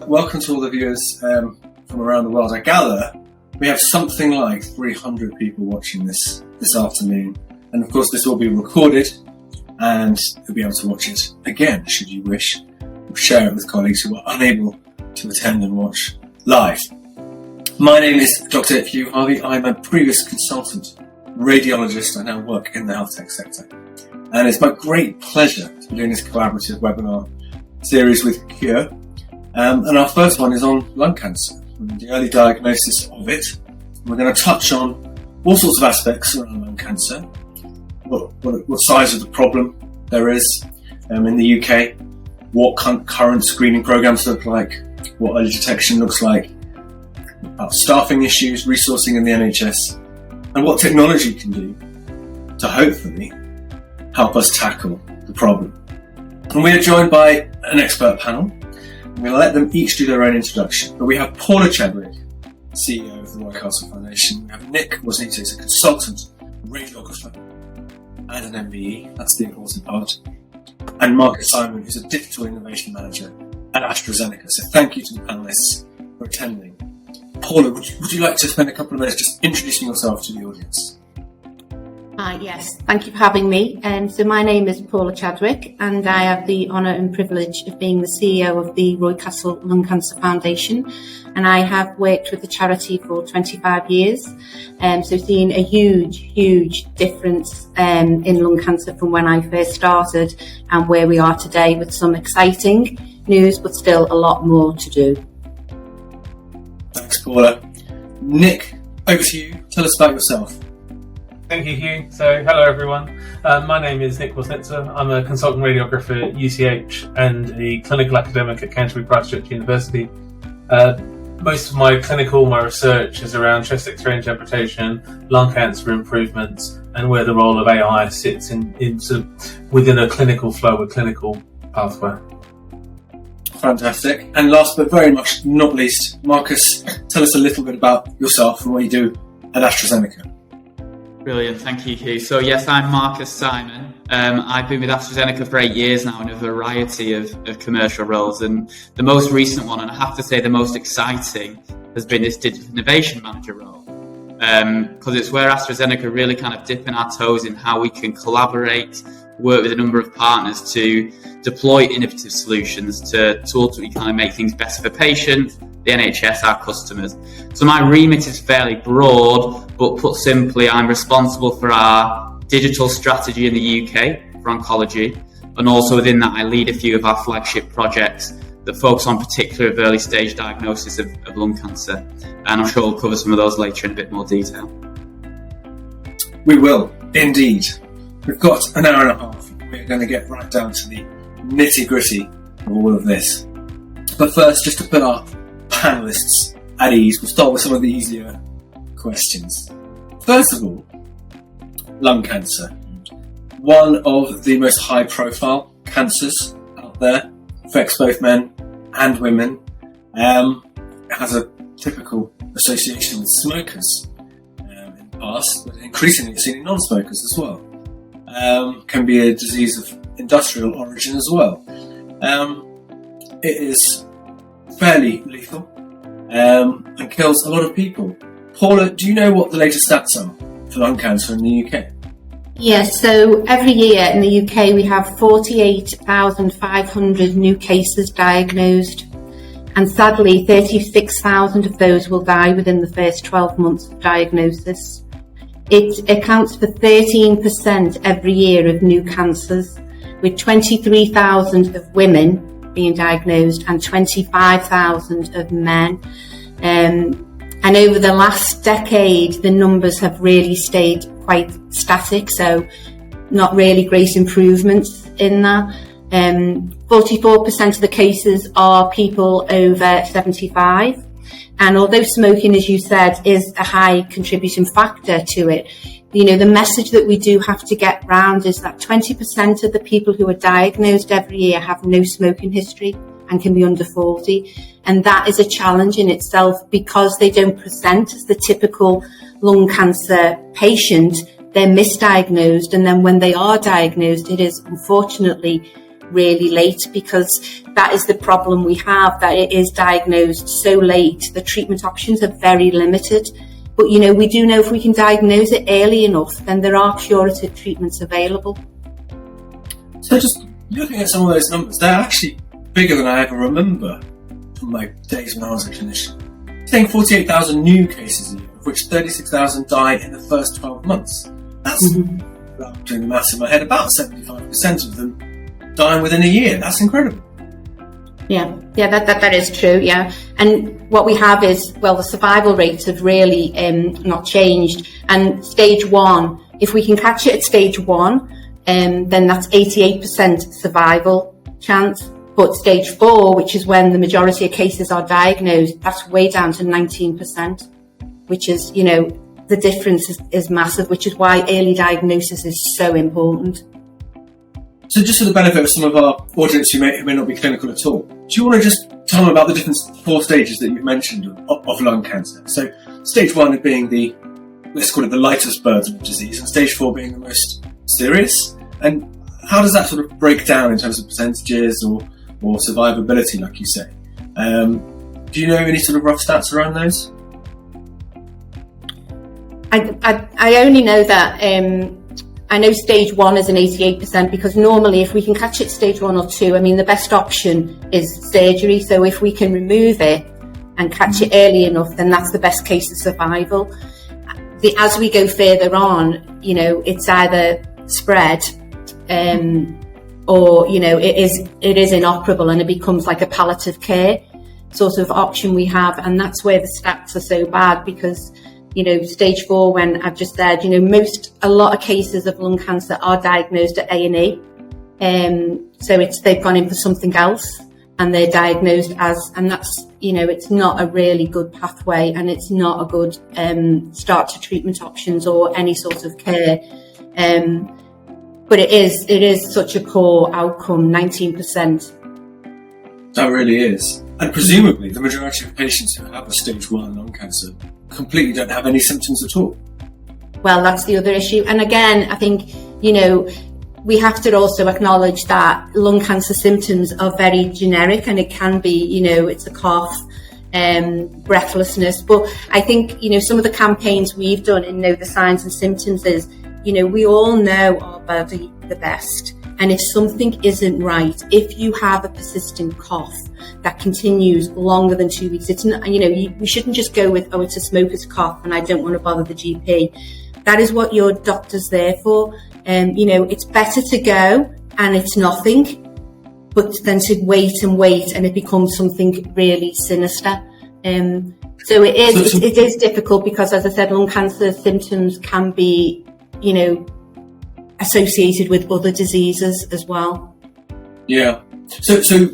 Welcome to all the viewers from around the world. I gather we have something like 300 people watching this afternoon. And of course, this will be recorded and you'll be able to watch it again, should you wish, or share it with colleagues who are unable to attend and watch live. My name is Dr. Hugh Harvey. I'm a previous consultant radiologist. I now work in the health tech sector. And it's my great pleasure to be doing this collaborative webinar series with Qure. And our first one is on lung cancer and the early diagnosis of it. We're going to touch on all sorts of aspects around lung cancer, what size of the problem there is in the UK, what current screening programs look like, what early detection looks like, about staffing issues, resourcing in the NHS, and what technology can do to hopefully help us tackle the problem. And we are joined by an expert panel. I'm going to let them each do their own introduction. But we have Paula Chadwick, CEO of the Roy Castle Foundation. We have Nick Wasnita, who's a consultant, radiographer, and an MBE. That's the important part. And Marcus Simon, who's a digital innovation manager at AstraZeneca. So thank you to the panelists for attending. Paula, would you like to spend a couple of minutes just introducing yourself to the audience? Yes, thank you for having me. So my name is Paula Chadwick and I have the honour and privilege of being the CEO of the Roy Castle Lung Cancer Foundation, and I have worked with the charity for 25 years, so seen a huge difference in lung cancer from when I first started and where we are today, with some exciting news but still a lot more to do. Thanks, Paula. Nick, over to you. Tell us about yourself. Thank you, Hugh. So, hello everyone. My name is Nick Wasnitzer. I'm a consultant radiographer at UCH and a clinical academic at Canterbury Christchurch University. Most of my research is around chest X-ray interpretation, lung cancer improvements, and where the role of AI sits within a clinical flow, a clinical pathway. Fantastic. And last but very much not least, Marcus, tell us a little bit about yourself and what you do at AstraZeneca. Brilliant, thank you, Hugh. So yes, I'm Marcus Simon. I've been with AstraZeneca for 8 years now in a variety of commercial roles, and the most recent one, and I have to say the most exciting, has been this digital innovation manager role. Because it's where AstraZeneca really kind of dipping our toes in how we can collaborate, work with a number of partners to deploy innovative solutions to ultimately kind of make things better for patients, the NHS, our customers. So my remit is fairly broad, but put simply, I'm responsible for our digital strategy in the UK for oncology, and also within that I lead a few of our flagship projects that focus on particular early stage diagnosis of lung cancer, and I'm sure we'll cover some of those later in a bit more detail. We will, indeed. We've got an hour and a half. We're going to get right down to the nitty-gritty of all of this. But first, just to put our panelists at ease, we'll start with some of the easier questions. First of all, lung cancer. One of the most high-profile cancers out there, affects both men and women. It has a typical association with smokers in the past, but increasingly it's seen in non-smokers as well. Can be a disease of industrial origin as well. It is fairly lethal and kills a lot of people. Paula, do you know what the latest stats are for lung cancer in the UK? Yes, so every year in the UK we have 48,500 new cases diagnosed, and sadly 36,000 of those will die within the first 12 months of diagnosis. It accounts for 13% every year of new cancers, with 23,000 of women being diagnosed and 25,000 of men. And over the last decade, the numbers have really stayed quite static, so not really great improvements in that. 44% of the cases are people over 75. And although smoking, as you said, is a high contributing factor to it, you know, the message that we do have to get round is that 20% of the people who are diagnosed every year have no smoking history and can be under 40. And that is a challenge in itself, because they don't present as the typical lung cancer patient. They're misdiagnosed. And then when they are diagnosed, it is unfortunately really late, because that is the problem we have, that it is diagnosed so late. The treatment options are very limited. But, we do know if we can diagnose it early enough, then there are curative treatments available. So just looking at some of those numbers, they're actually bigger than I ever remember from my days when I was a clinician. Saying 48,000 new cases a year, of which 36,000 died in the first 12 months. That's, doing the maths in my head, about 75% of them dying within a year. That's incredible. Yeah, that is true, yeah. And what we have is, the survival rates have really not changed. And stage 1, if we can catch it at stage 1, then that's 88% survival chance. But stage 4, which is when the majority of cases are diagnosed, that's way down to 19%, which is, the difference is massive, which is why early diagnosis is so important. So just for the benefit of some of our audience who may not be clinical at all, do you want to just tell them about the different 4 stages that you've mentioned of lung cancer? So stage 1 being let's call it the lightest burden of disease, and stage 4 being the most serious. And how does that sort of break down in terms of percentages or survivability, like you say? Do you know any sort of rough stats around those? I only know that I know stage 1 is an 88%, because normally if we can catch it stage 1 or 2, the best option is surgery. So if we can remove it and catch it early enough, then that's the best case of survival. As we go further on, it's either spread or it is inoperable, and it becomes like a palliative care sort of option we have. And that's where the stats are so bad, because stage 4, when I've just said, a lot of cases of lung cancer are diagnosed at A&E. So they've gone in for something else and they're diagnosed and that's, it's not a really good pathway, and it's not a good start to treatment options or any sort of care. But it is such a poor outcome, 19%. That really is. And presumably the majority of patients who have a stage 1 lung cancer completely don't have any symptoms at all. Well, that's the other issue. And again, I think, we have to also acknowledge that lung cancer symptoms are very generic, and it can be, it's a cough, breathlessness. But I think, some of the campaigns we've done in Know the Signs and Symptoms is, we all know our body the best. And if something isn't right, if you have a persistent cough that continues longer than 2 weeks, it's not, we shouldn't just go with, it's a smoker's cough and I don't want to bother the GP. That is what your doctor's there for. It's better to go and it's nothing, but then to wait and it becomes something really sinister. So it is difficult, because, as I said, lung cancer symptoms can be, associated with other diseases as well. Yeah. So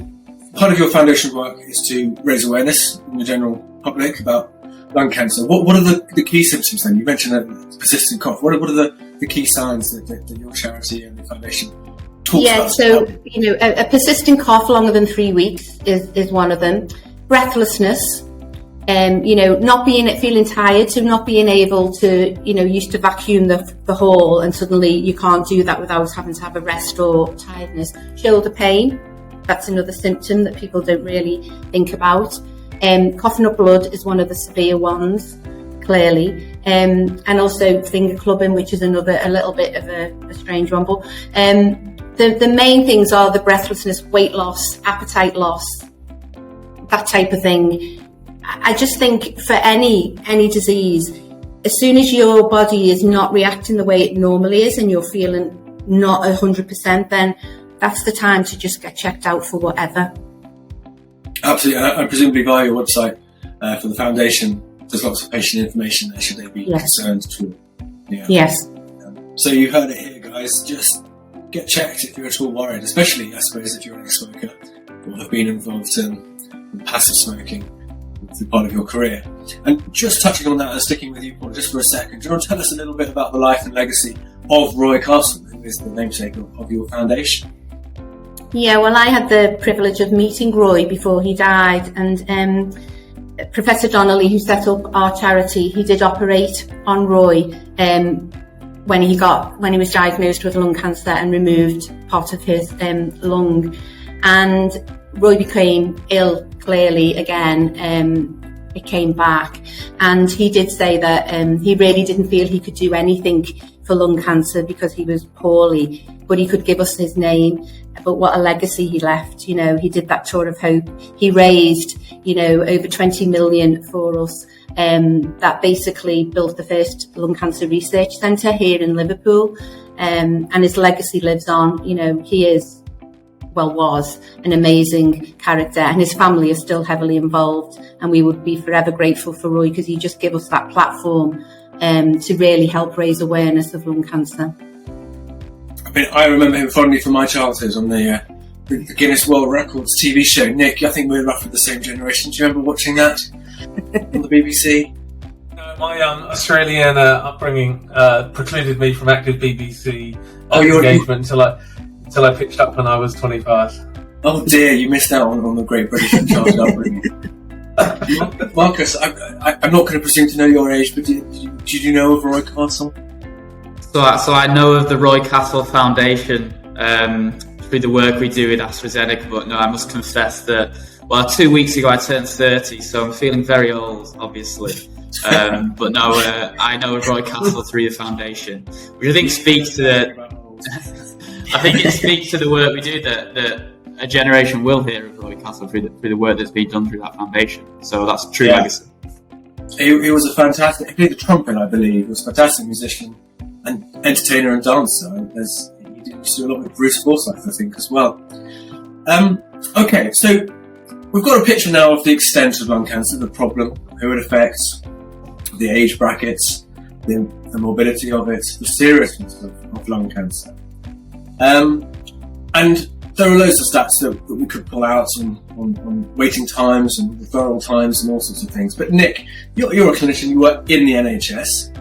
part of your foundation work is to raise awareness in the general public about lung cancer. What are the key symptoms then? You mentioned a persistent cough. What are the key signs that your charity and the foundation talks about? So, a persistent cough longer than 3 weeks is one of them. Breathlessness. Not feeling tired, so not being able to, used to vacuum the hall and suddenly you can't do that without having to have a rest or tiredness. Shoulder pain, that's another symptom that people don't really think about. Coughing up blood is one of the severe ones, clearly. And also finger clubbing, which is a little bit of a strange one. But the main things are the breathlessness, weight loss, appetite loss, that type of thing. I just think for any disease, as soon as your body is not reacting the way it normally is and you're feeling not 100%, then that's the time to just get checked out for whatever. Absolutely, and presumably via your website for the foundation, there's lots of patient information there should they be concerned at all. Yeah. Yes. So you heard it here, guys. Just get checked if you're at all worried, especially, I suppose, if you're an ex-smoker or have been involved in passive smoking through part of your career. And just touching on that and sticking with you, Paul, just for a second, do you want to tell us a little bit about the life and legacy of Roy Castle, who is the namesake of your foundation? Yeah, well, I had the privilege of meeting Roy before he died, and Professor Donnelly, who set up our charity, he did operate on Roy when he was diagnosed with lung cancer and removed part of his lung. And Roy became ill, clearly, again. It came back. And he did say that he really didn't feel he could do anything for lung cancer because he was poorly, but he could give us his name. But what a legacy he left. You know, he did that tour of hope. He raised, you know, over 20 million for us. That basically built the first lung cancer research centre here in Liverpool. And his legacy lives on. You know, he was an amazing character, and his family is still heavily involved. And we would be forever grateful for Roy because he just gave us that platform to really help raise awareness of lung cancer. I mean, I remember him fondly from my childhood on the Guinness World Records TV show. Nick, I think we're roughly the same generation. Do you remember watching that on the BBC? No, my Australian upbringing precluded me from active BBC engagement until I pitched up when I was 25. Oh dear, you missed out on the great British childhood upbringing. Marcus, I'm not going to presume to know your age, but did you know of Roy Castle? So I know of the Roy Castle Foundation through the work we do with AstraZeneca, but no, I must confess that, 2 weeks ago I turned 30, so I'm feeling very old, obviously. But no, I know of Roy Castle through the foundation, which I think speaks to the work we do that a generation will hear of Roy Castle through the work that's been done through that foundation. So that's a true legacy. He was he played the trumpet, I believe. He was a fantastic musician and entertainer and dancer. He did do a lot with Bruce Forsyth, I think, as well. Okay, so we've got a picture now of the extent of lung cancer, the problem, who it affects, the age brackets, the morbidity of it, the seriousness of lung cancer. And there are loads of stats that we could pull out on waiting times and referral times and all sorts of things. But Nick, you're a clinician, you work in the NHS.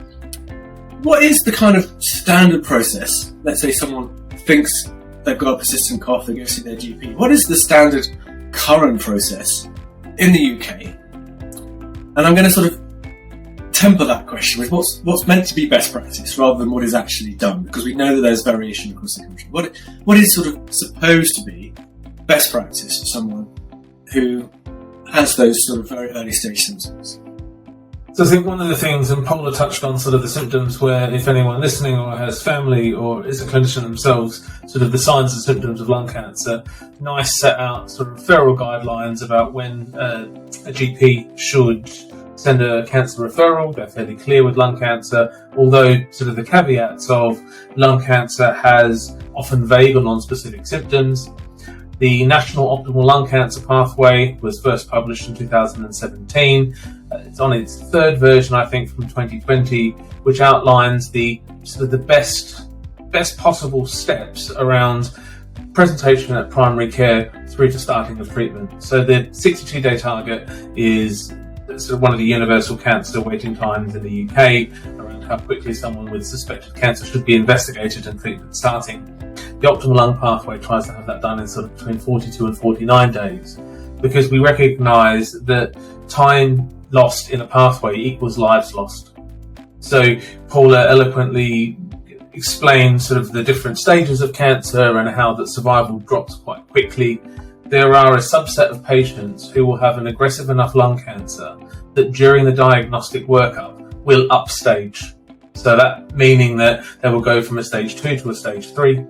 What is the kind of standard process? Let's say someone thinks they've got a persistent cough, they go see their GP. What is the standard current process in the UK? And I'm going to sort of temper that question with what's meant to be best practice rather than what is actually done, because we know that there's variation across the country. What is sort of supposed to be best practice for someone who has those sort of very early stage symptoms? So I think one of the things, and Paula touched on sort of the symptoms where if anyone listening or has family or is a clinician themselves, sort of the signs and symptoms of lung cancer, NICE set out sort of referral guidelines about when a GP should send a cancer referral. They're fairly clear with lung cancer, although sort of the caveats of lung cancer has often vague or non-specific symptoms. The National Optimal Lung Cancer Pathway was first published in 2017. It's on its third version, I think, from 2020, which outlines the sort of the best possible steps around presentation at primary care through to starting of treatment. So the 62-day target is sort of one of the universal cancer waiting times in the UK, around how quickly someone with suspected cancer should be investigated and treatment starting. The Optimal Lung Pathway tries to have that done in sort of between 42 and 49 days, because we recognise that time lost in a pathway equals lives lost. So Paula eloquently explained sort of the different stages of cancer and how that survival drops quite quickly. There are a subset of patients who will have an aggressive enough lung cancer that during the diagnostic workup will upstage. So that meaning that they will go from a stage 2 to a stage 3.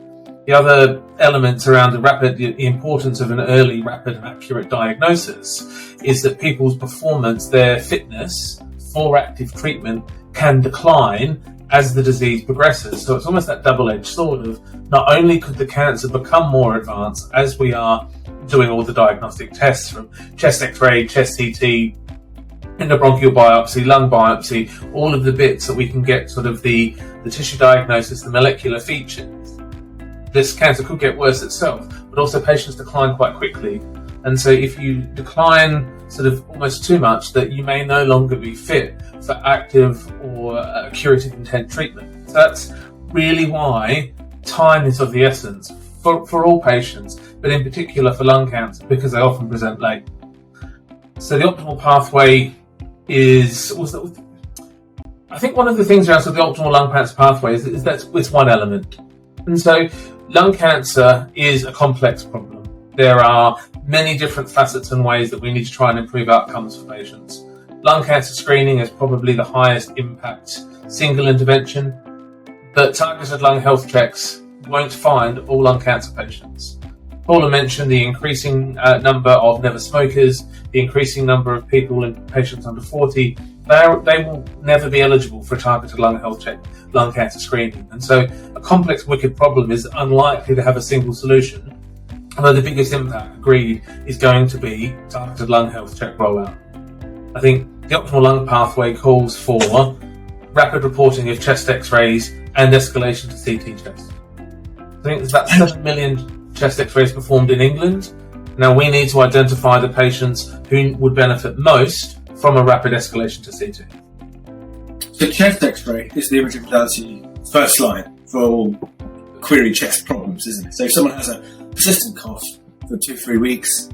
The other elements around the importance of an early, rapid and accurate diagnosis is that people's performance, their fitness for active treatment can decline as the disease progresses. So it's almost that double-edged sword of not only could the cancer become more advanced as we are doing all the diagnostic tests from chest x-ray, chest CT, endobronchial biopsy, lung biopsy, all of the bits that we can get sort of the tissue diagnosis, the molecular features. This cancer could get worse itself, but also patients decline quite quickly. And so if you decline sort of almost too much, that you may no longer be fit for active or curative intent treatment. So that's really why time is of the essence for all patients, but in particular for lung cancer, because they often present late. So the optimal pathway is, I I think one of the things around the optimal lung cancer pathway is that it's one element. And so lung cancer is a complex problem. There are many different facets and ways that we need to try and improve outcomes for patients. Lung cancer screening is probably the highest impact single intervention, but targeted lung health checks won't find all lung cancer patients. Paula mentioned the increasing number of never smokers, the increasing number of people in patients under 40. They will never be eligible for a targeted lung health check, lung cancer screening. And so a complex, wicked problem is unlikely to have a single solution, although the biggest impact, agreed, is going to be targeted lung health check rollout. I think the optimal lung pathway calls for rapid reporting of chest x-rays and escalation to CT chest. I think there's about 7 million chest x-rays performed in England. Now we need to identify the patients who would benefit most from a rapid escalation to CT. So chest x-ray is the imaging modality first line for all query chest problems, isn't it? So if someone has a persistent cough for 2-3 weeks,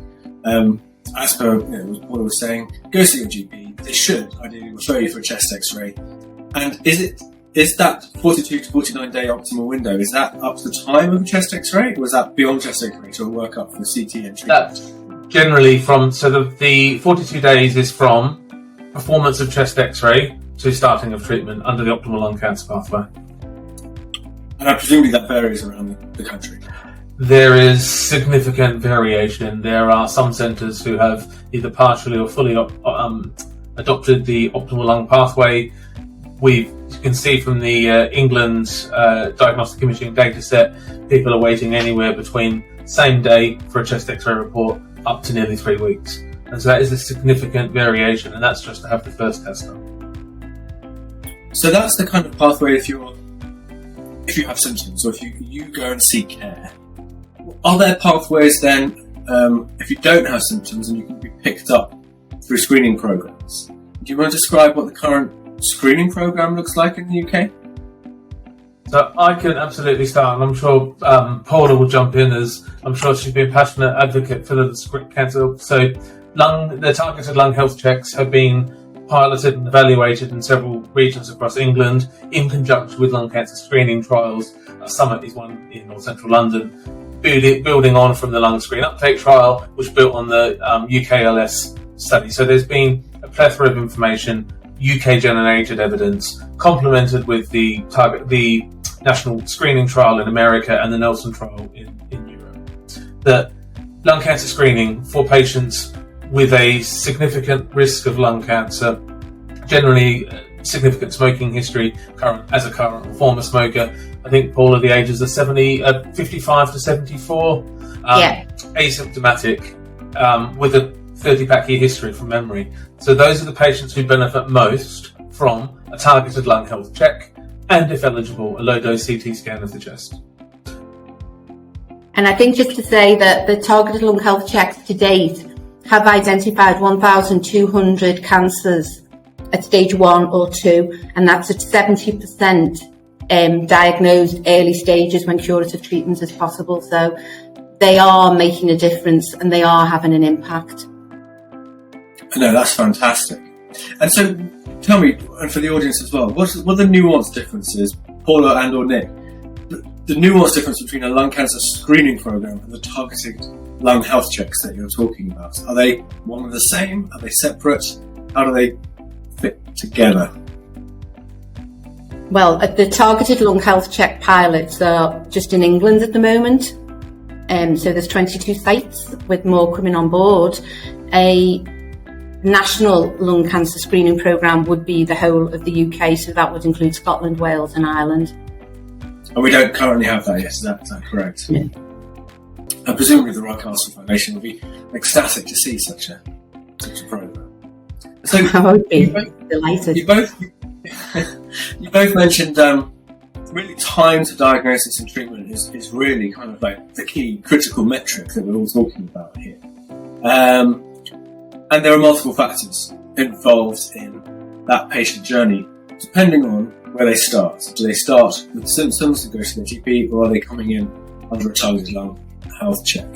as per what Paula was saying, go see your GP. They should ideally refer you for a chest x-ray. And is that 42 to 49 day optimal window, is that up to the time of a chest x-ray, or is that beyond chest x-ray to a workup for CT and treatment? That's generally from, so the 42 days is from performance of chest x-ray to starting of treatment under the optimal lung cancer pathway. And I presumably that varies around the country. There is significant variation. There are some centres who have either partially or fully adopted the optimal lung pathway. You can see from the England diagnostic imaging data set, people are waiting anywhere between same day for a chest x-ray report up to nearly 3 weeks. And so that is a significant variation, and that's just to have the first test done. So that's the kind of pathway if you have symptoms, or if you go and seek care. Are there pathways then, if you don't have symptoms and you can be picked up through screening programs? Do you want to describe what the current screening program looks like in the UK? So I can absolutely start, and I'm sure Paula will jump in, as I'm sure she's been a passionate advocate for the cancer. So the targeted lung health checks have been piloted and evaluated in several regions across England in conjunction with lung cancer screening trials. Summit is one in North Central London, building on from the lung screen uptake trial, which built on the UKLS study. So there's been a plethora of information, UK-generated evidence, complemented with the national screening trial in America and the Nelson trial in Europe, that lung cancer screening for patients with a significant risk of lung cancer, generally significant smoking history, current or former smoker. I think, Paula, the ages are 55 to 74, asymptomatic, with a 30-pack year history from memory. So those are the patients who benefit most from a targeted lung health check, and if eligible, a low-dose CT scan of the chest. And I think just to say that the targeted lung health checks to date have identified 1,200 cancers at stage 1 or 2, and that's at 70% diagnosed early stages when curative treatment is possible. So they are making a difference and they are having an impact. No, that's fantastic. And so tell me, and for the audience as well, what are the nuanced differences, Paula and or Nick, the nuanced difference between a lung cancer screening program and the targeted lung health checks that you're talking about? Are they one and the same? Are they separate? How do they fit together? Well, the targeted lung health check pilots are just in England at the moment. So there's 22 sites with more coming on board. A national lung cancer screening programme would be the whole of the UK, so that would include Scotland, Wales and Ireland. And we don't currently have that yet, is that correct? Yeah. And presumably the Royal Cancer Foundation will be ecstatic to see such a programme. So I would be delighted. You both mentioned really time to diagnosis and treatment is really kind of like the key critical metric that we're all talking about here. And there are multiple factors involved in that patient journey, depending on where they start. Do they start with symptoms and go to their GP, or are they coming in under a targeted lung health check?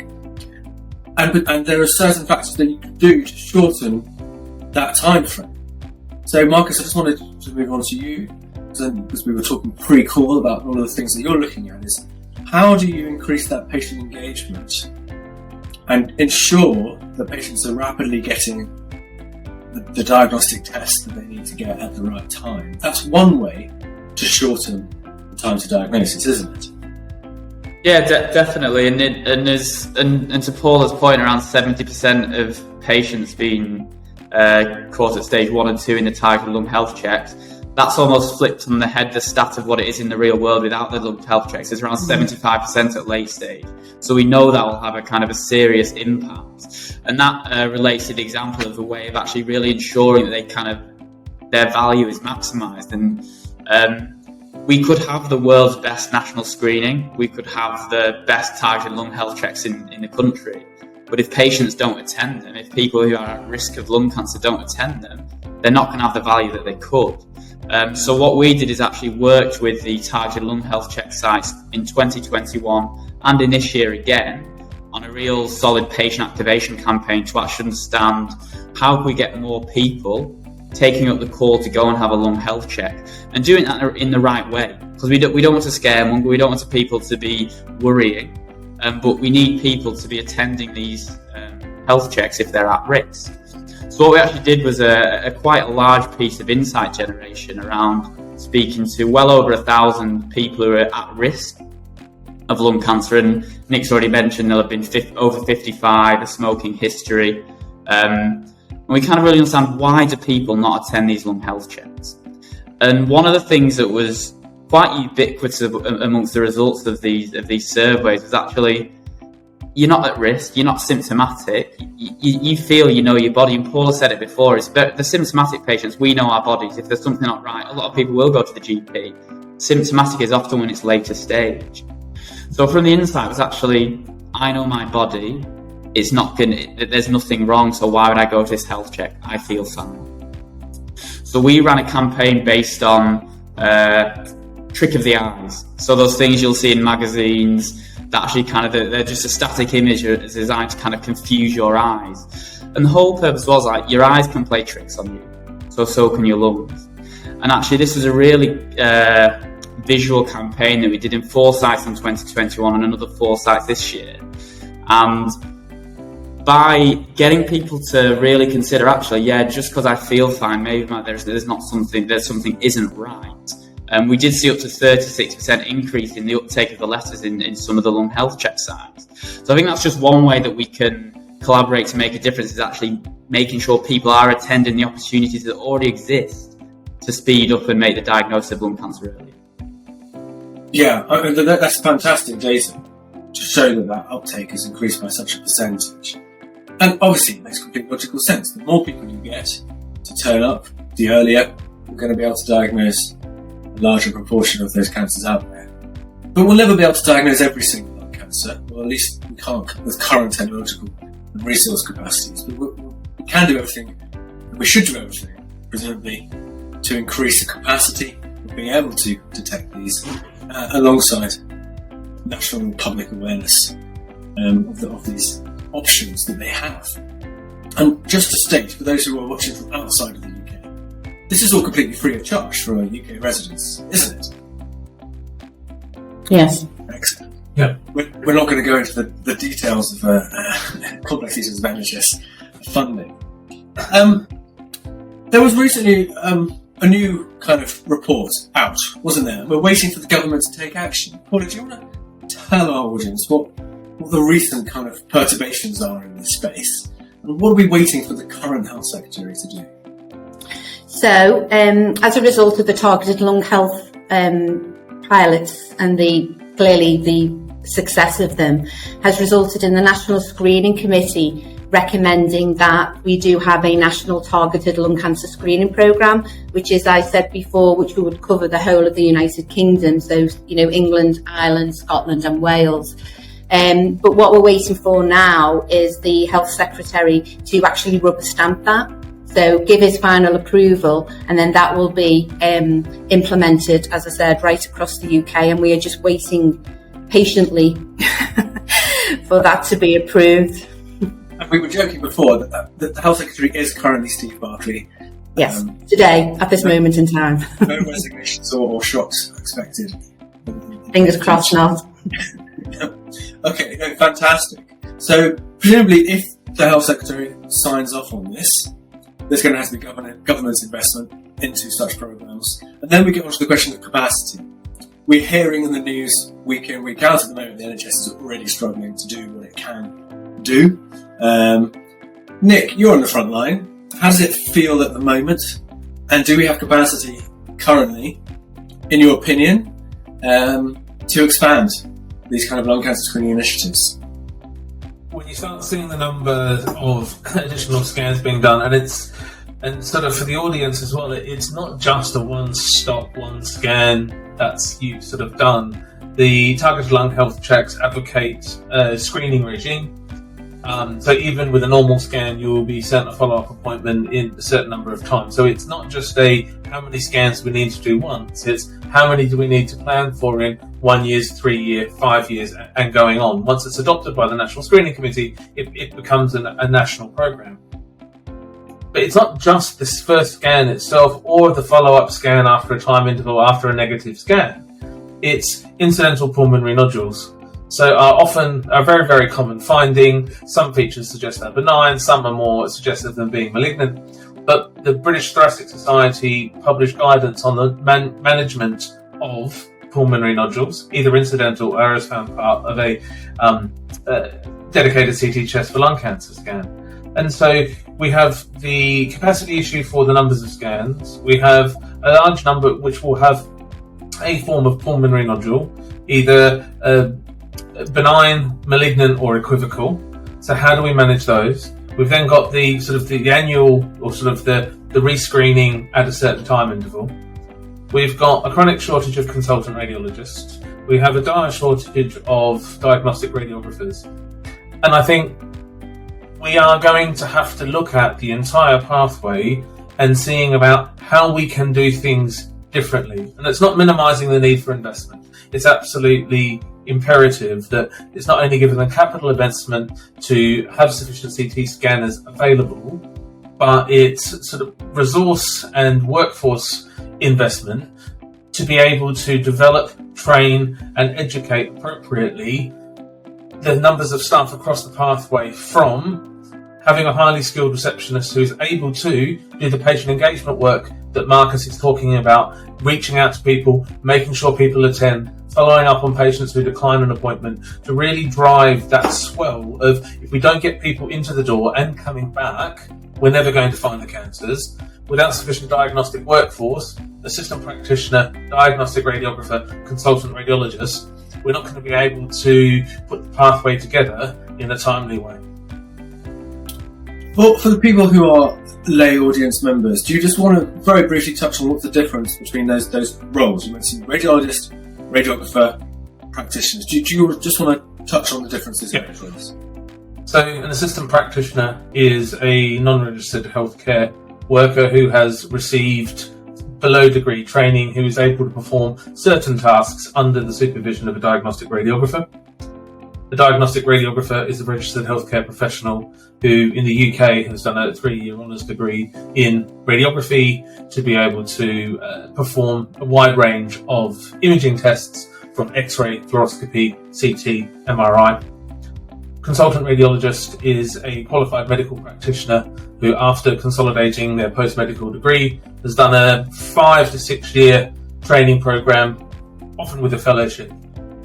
And there are certain factors that you can do to shorten that time frame. So Marcus, I just wanted to move on to you, because we were talking pre-call about one of the things that you're looking at, is how do you increase that patient engagement and ensure that patients are rapidly getting the diagnostic test that they need to get at the right time? That's one way to shorten the time to diagnosis, isn't it? Yeah, definitely. And to Paula's point, around 70% of patients being caught at stage 1 and 2 in the targeted lung health checks, that's almost flipped on the head the stat of what it is in the real world without the lung health checks. It's around 75% at late stage. So we know that will have a kind of a serious impact. And that relates to the example of a way of actually really ensuring that their value is maximised. And we could have the world's best national screening. We could have the best targeted lung health checks in the country. But if patients don't attend them, if people who are at risk of lung cancer don't attend them, they're not going to have the value that they could. So what we did is actually worked with the targeted lung health check sites in 2021 and in this year again on a real solid patient activation campaign to actually understand how can we get more people taking up the call to go and have a lung health check and doing that in the right way. Because we don't want to scare them, we don't want people to be worrying, but we need people to be attending these health checks if they're at risk. So what we actually did was quite a large piece of insight generation around speaking to well over 1,000 people who are at risk of lung cancer. And Nick's already mentioned they'll have been over 55, a smoking history. And we kind of really understand, why do people not attend these lung health checks? And one of the things that was quite ubiquitous amongst the results of these surveys was actually, you're not at risk, you're not symptomatic, you feel you know your body. And Paula said it before, it's the symptomatic patients, we know our bodies. If there's something not right, a lot of people will go to the GP. Symptomatic is often when it's later stage. So from the insight, it was actually, I know my body, it's not there's nothing wrong, so why would I go to this health check? I feel fine. So we ran a campaign based on trick of the eyes. So those things you'll see in magazines that actually they're just a static image designed to kind of confuse your eyes. And the whole purpose was like, your eyes can play tricks on you, so can your lungs. And actually this was a really visual campaign that we did in 4 sites in 2021 and another 4 sites this year. And by getting people to really consider, actually, just because I feel fine, maybe there's something isn't right. We did see up to 36% increase in the uptake of the letters in some of the lung health check sites. So I think that's just one way that we can collaborate to make a difference, is actually making sure people are attending the opportunities that already exist to speed up and make the diagnosis of lung cancer early. Yeah, that's fantastic data to show that uptake has increased by such a percentage. And obviously it makes complete logical sense. The more people you get to turn up, the earlier you're going to be able to diagnose a larger proportion of those cancers out there. But we'll never be able to diagnose every single lung cancer, or at least we can't with current technological and resource capacities. But we can do everything, and we should do everything, presumably, to increase the capacity of being able to detect these alongside national public awareness of these options that they have. And just to state, for those who are watching from outside of the UK, this is all completely free of charge for UK residents, isn't it? Yes. Excellent. Yeah. We're not going to go into the details of complex details of NHS funding. There was recently a new kind of report out, wasn't there? We're waiting for the government to take action. Paula, do you want to tell our audience what the recent kind of perturbations are in this space? And what are we waiting for the current Health Secretary to do? So, as a result of the targeted lung health pilots and clearly the success of them has resulted in the National Screening Committee recommending that we do have a national targeted lung cancer screening programme, which, as I said before, which would cover the whole of the United Kingdom, so England, Ireland, Scotland and Wales. But what we're waiting for now is the Health Secretary to actually rubber stamp that, so give his final approval, and then that will be implemented, as I said, right across the UK, and we are just waiting patiently for that to be approved. And we were joking before that the Health Secretary is currently Steve Barclay. Yes, today, at this moment in time. No resignations or shocks expected. Fingers crossed now. Okay, no, fantastic. So presumably, if the Health Secretary signs off on this, there's going to have to be government investment into such programs. And then we get on to the question of capacity. We're hearing in the news week in, week out at the moment, the NHS is already struggling to do what it can do. Nick, you're on the front line. How does it feel at the moment? And do we have capacity currently, in your opinion, to expand these kind of lung cancer screening initiatives? When you start seeing the number of additional scans being done, and sort of for the audience as well, it's not just a one-stop, one scan that's you sort of done. The targeted lung health checks advocate a screening regime. So even with a normal scan, you will be sent a follow-up appointment in a certain number of times. So it's not just how many scans we need to do once, it's how many do we need to plan for in 1 year, 3 year, 5 years, and going on. Once it's adopted by the National Screening Committee, it becomes a national program. But it's not just this first scan itself or the follow-up scan after a time interval after a negative scan. It's incidental pulmonary nodules. So often a very, very common finding. Some features suggest they're benign, some are more suggestive of them being malignant. But the British Thoracic Society published guidance on the management of pulmonary nodules, either incidental or as found part of a dedicated CT chest for lung cancer scan. And so we have the capacity issue for the numbers of scans. We have a large number which will have a form of pulmonary nodule, either benign, malignant, or equivocal. So how do we manage those? We've then got the sort of the annual or sort of the rescreening at a certain time interval. We've got a chronic shortage of consultant radiologists. We have a dire shortage of diagnostic radiographers. And I think we are going to have to look at the entire pathway and seeing about how we can do things differently. And it's not minimising the need for investment. It's absolutely imperative that it's not only given the capital investment to have sufficient CT scanners available, but it's sort of resource and workforce investment to be able to develop, train and educate appropriately the numbers of staff across the pathway, from having a highly skilled receptionist who's able to do the patient engagement work that Marcus is talking about, reaching out to people, making sure people attend, following up on patients who decline an appointment, to really drive that swell of, if we don't get people into the door and coming back, we're never going to find the cancers. Without sufficient diagnostic workforce, assistant practitioner, diagnostic radiographer, consultant radiologist, we're not going to be able to put the pathway together in a timely way. Well, for the people who are lay audience members, do you just want to very briefly touch on what's the difference between those roles? You mentioned radiologist, radiographer, practitioners. Do you just want to touch on the differences? Yeah. So an assistant practitioner is a non-registered healthcare worker who has received below degree training, who is able to perform certain tasks under the supervision of a diagnostic radiographer. A diagnostic radiographer is a registered healthcare professional who in the UK has done a 3-year honours degree in radiography to be able to perform a wide range of imaging tests from X-ray, fluoroscopy, CT, MRI. Consultant radiologist is a qualified medical practitioner who, after consolidating their post-medical degree, has done a 5 to 6 year training program, often with a fellowship,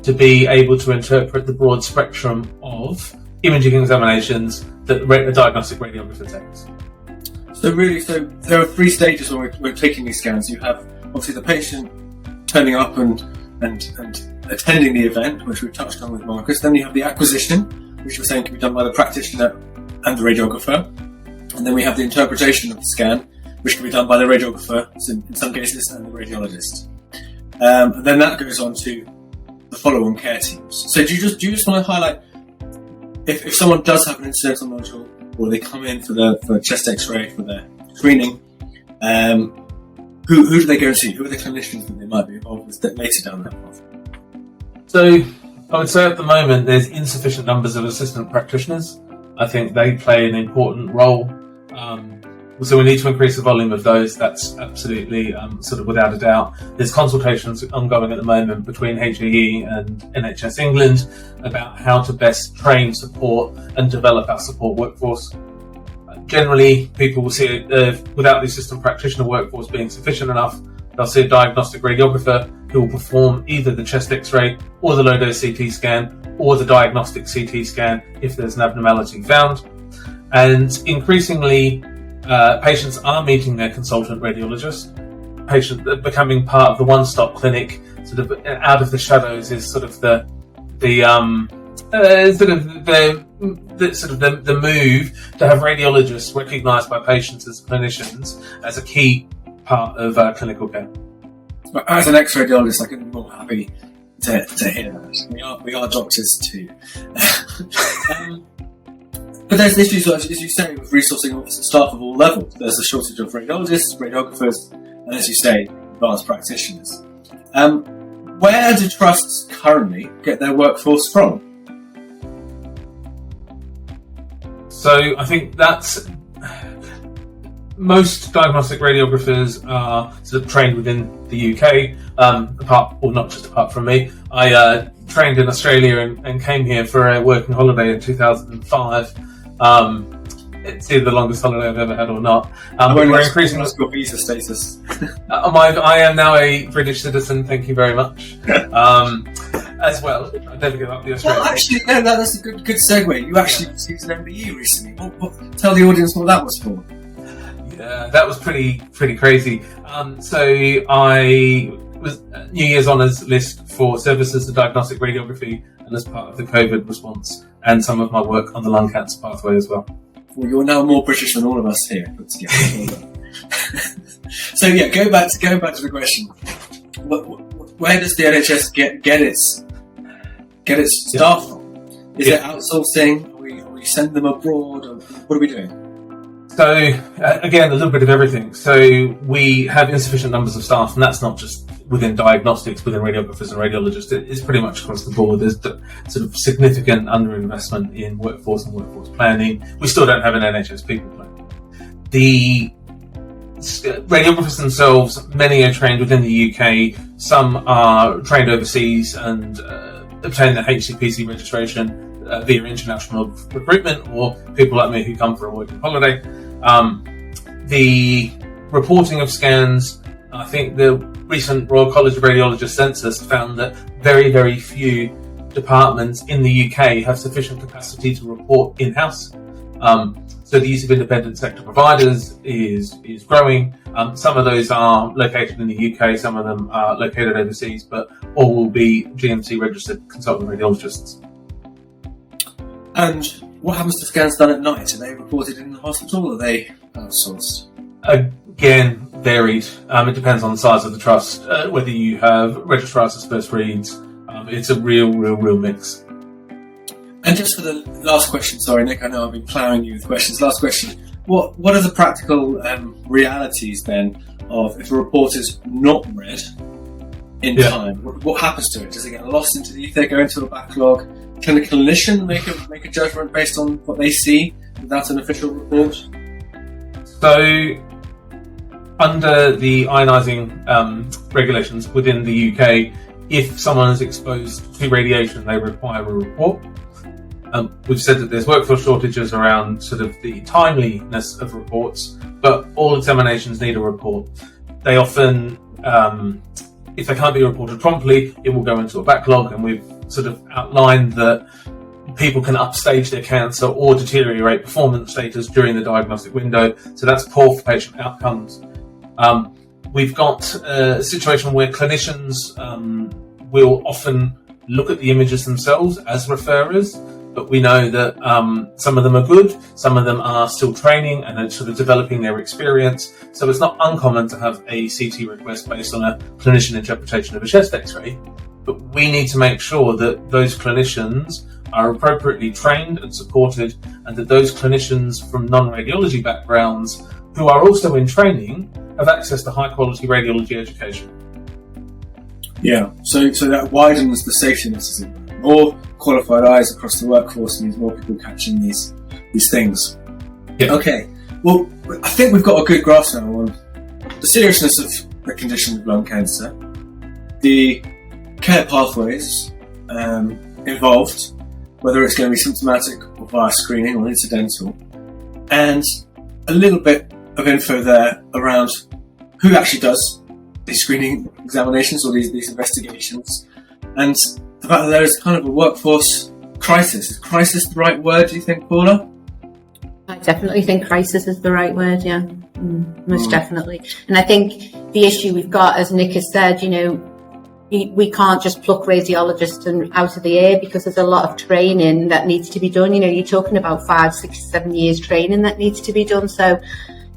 to be able to interpret the broad spectrum of imaging examinations that a diagnostic radiographer takes. So there are 3 stages when we're taking these scans. You have obviously the patient turning up and attending the event, which we've touched on with Marcus. Then you have the acquisition, which we're saying can be done by the practitioner and the radiographer. And then we have the interpretation of the scan, which can be done by the radiographer, in some cases, and the radiologist. And then that goes on to the follow-on care teams. So do you just want to highlight, if someone does have an incidental nodule, or they come in for chest X-ray for their screening, who do they go and see? Who are the clinicians that they might be involved with later down that path? So I would say at the moment there's insufficient numbers of assistant practitioners. I think they play an important role. So we need to increase the volume of those. That's absolutely sort of without a doubt. There's consultations ongoing at the moment between HAE and NHS England about how to best train, support and develop our support workforce. Generally, people will see without the assistant practitioner workforce being sufficient enough, they'll see a diagnostic radiographer who will perform either the chest X-ray or the low-dose CT scan or the diagnostic CT scan if there's an abnormality found. And increasingly, patients are meeting their consultant radiologist. Patients becoming part of the one-stop clinic, sort of out of the shadows, is sort of the move to have radiologists recognised by patients as clinicians as a key part of clinical care. As an ex-radiologist, I couldn't be more happy to hear that. We are doctors too. But there's issues, as you say, with resourcing staff of all levels. There's a shortage of radiologists, radiographers, and as you say, advanced practitioners. Where do trusts currently get their workforce from? So I think that's most diagnostic radiographers are sort of trained within the UK, apart from me. I trained in Australia and came here for a working holiday in 2005. It's either the longest holiday I've ever had or not. We're increasing your visa status. I am now a British citizen. Thank you very much. As well, I never give up the Australian. Well, actually, no, that's a good segue. You actually received an MBE recently. Tell the audience what that was for. Yeah, that was pretty crazy. So I was New Year's Honours list for services to diagnostic radiography, and as part of the COVID response, and some of my work on the lung cancer pathway as well. Well, you're now more British than all of us here put together. So yeah, going back to the question: where does the NHS get its staff from? Is it outsourcing? Are we sending them abroad? Or what are we doing? So again, a little bit of everything. So we have insufficient numbers of staff, and that's not just within diagnostics, within radiographers and radiologists. It's pretty much across the board. There's sort of significant underinvestment in workforce and workforce planning. We still don't have an NHS people plan. The radiographers themselves, many are trained within the UK. Some are trained overseas and obtain their HCPC registration via international recruitment, or people like me who come for a working holiday. The reporting of scans, I think the recent Royal College of Radiologists census found that very, very few departments in the UK have sufficient capacity to report in-house. So the use of independent sector providers is growing. Some of those are located in the UK, some of them are located overseas, but all will be GMC registered consultant radiologists. And what happens to scans done at night? Are they reported in the hospital, or are they outsourced? Again, varied. It depends on the size of the trust, whether you have registrars as first reads. It's a real mix. And just for the last question, sorry Nick, I know I've been ploughing you with questions. Last question: what are the practical realities then of if a report is not read in time? What happens to it? Does it get lost into the ether, go into a backlog? Can the clinician make a judgment based on what they see without an official report? So, under the ionising regulations within the UK, if someone is exposed to radiation, they require a report. We've said that there's workforce shortages around sort of the timeliness of reports, but all examinations need a report. They often, if they can't be reported promptly, it will go into a backlog, and we've sort of outlined that people can upstage their cancer or deteriorate performance status during the diagnostic window, so that's poor for patient outcomes. We've got a situation where clinicians will often look at the images themselves as referrers, but we know that some of them are good, some of them are still training and are sort of developing their experience, so it's not uncommon to have a CT request based on a clinician interpretation of a chest X-ray. But we need to make sure that those clinicians are appropriately trained and supported, and that those clinicians from non-radiology backgrounds who are also in training have access to high-quality radiology education. Yeah, so that widens the safety net, isn't it? More qualified eyes across the workforce means more people catching these things. Yeah. Okay, Well, I think we've got a good grasp now on the seriousness of the condition of lung cancer, the care pathways involved, whether it's going to be symptomatic or via screening or incidental, and a little bit of info there around who actually does these screening examinations or these investigations, and the fact that there is kind of a workforce crisis. Is crisis the right word, do you think, Paula? I definitely think crisis is the right word, yeah. Most definitely. And I think the issue we've got, as Nick has said, we can't just pluck radiologists out of the air, because there's a lot of training that needs to be done. You're talking about 5, 6, 7 years training that needs to be done. So,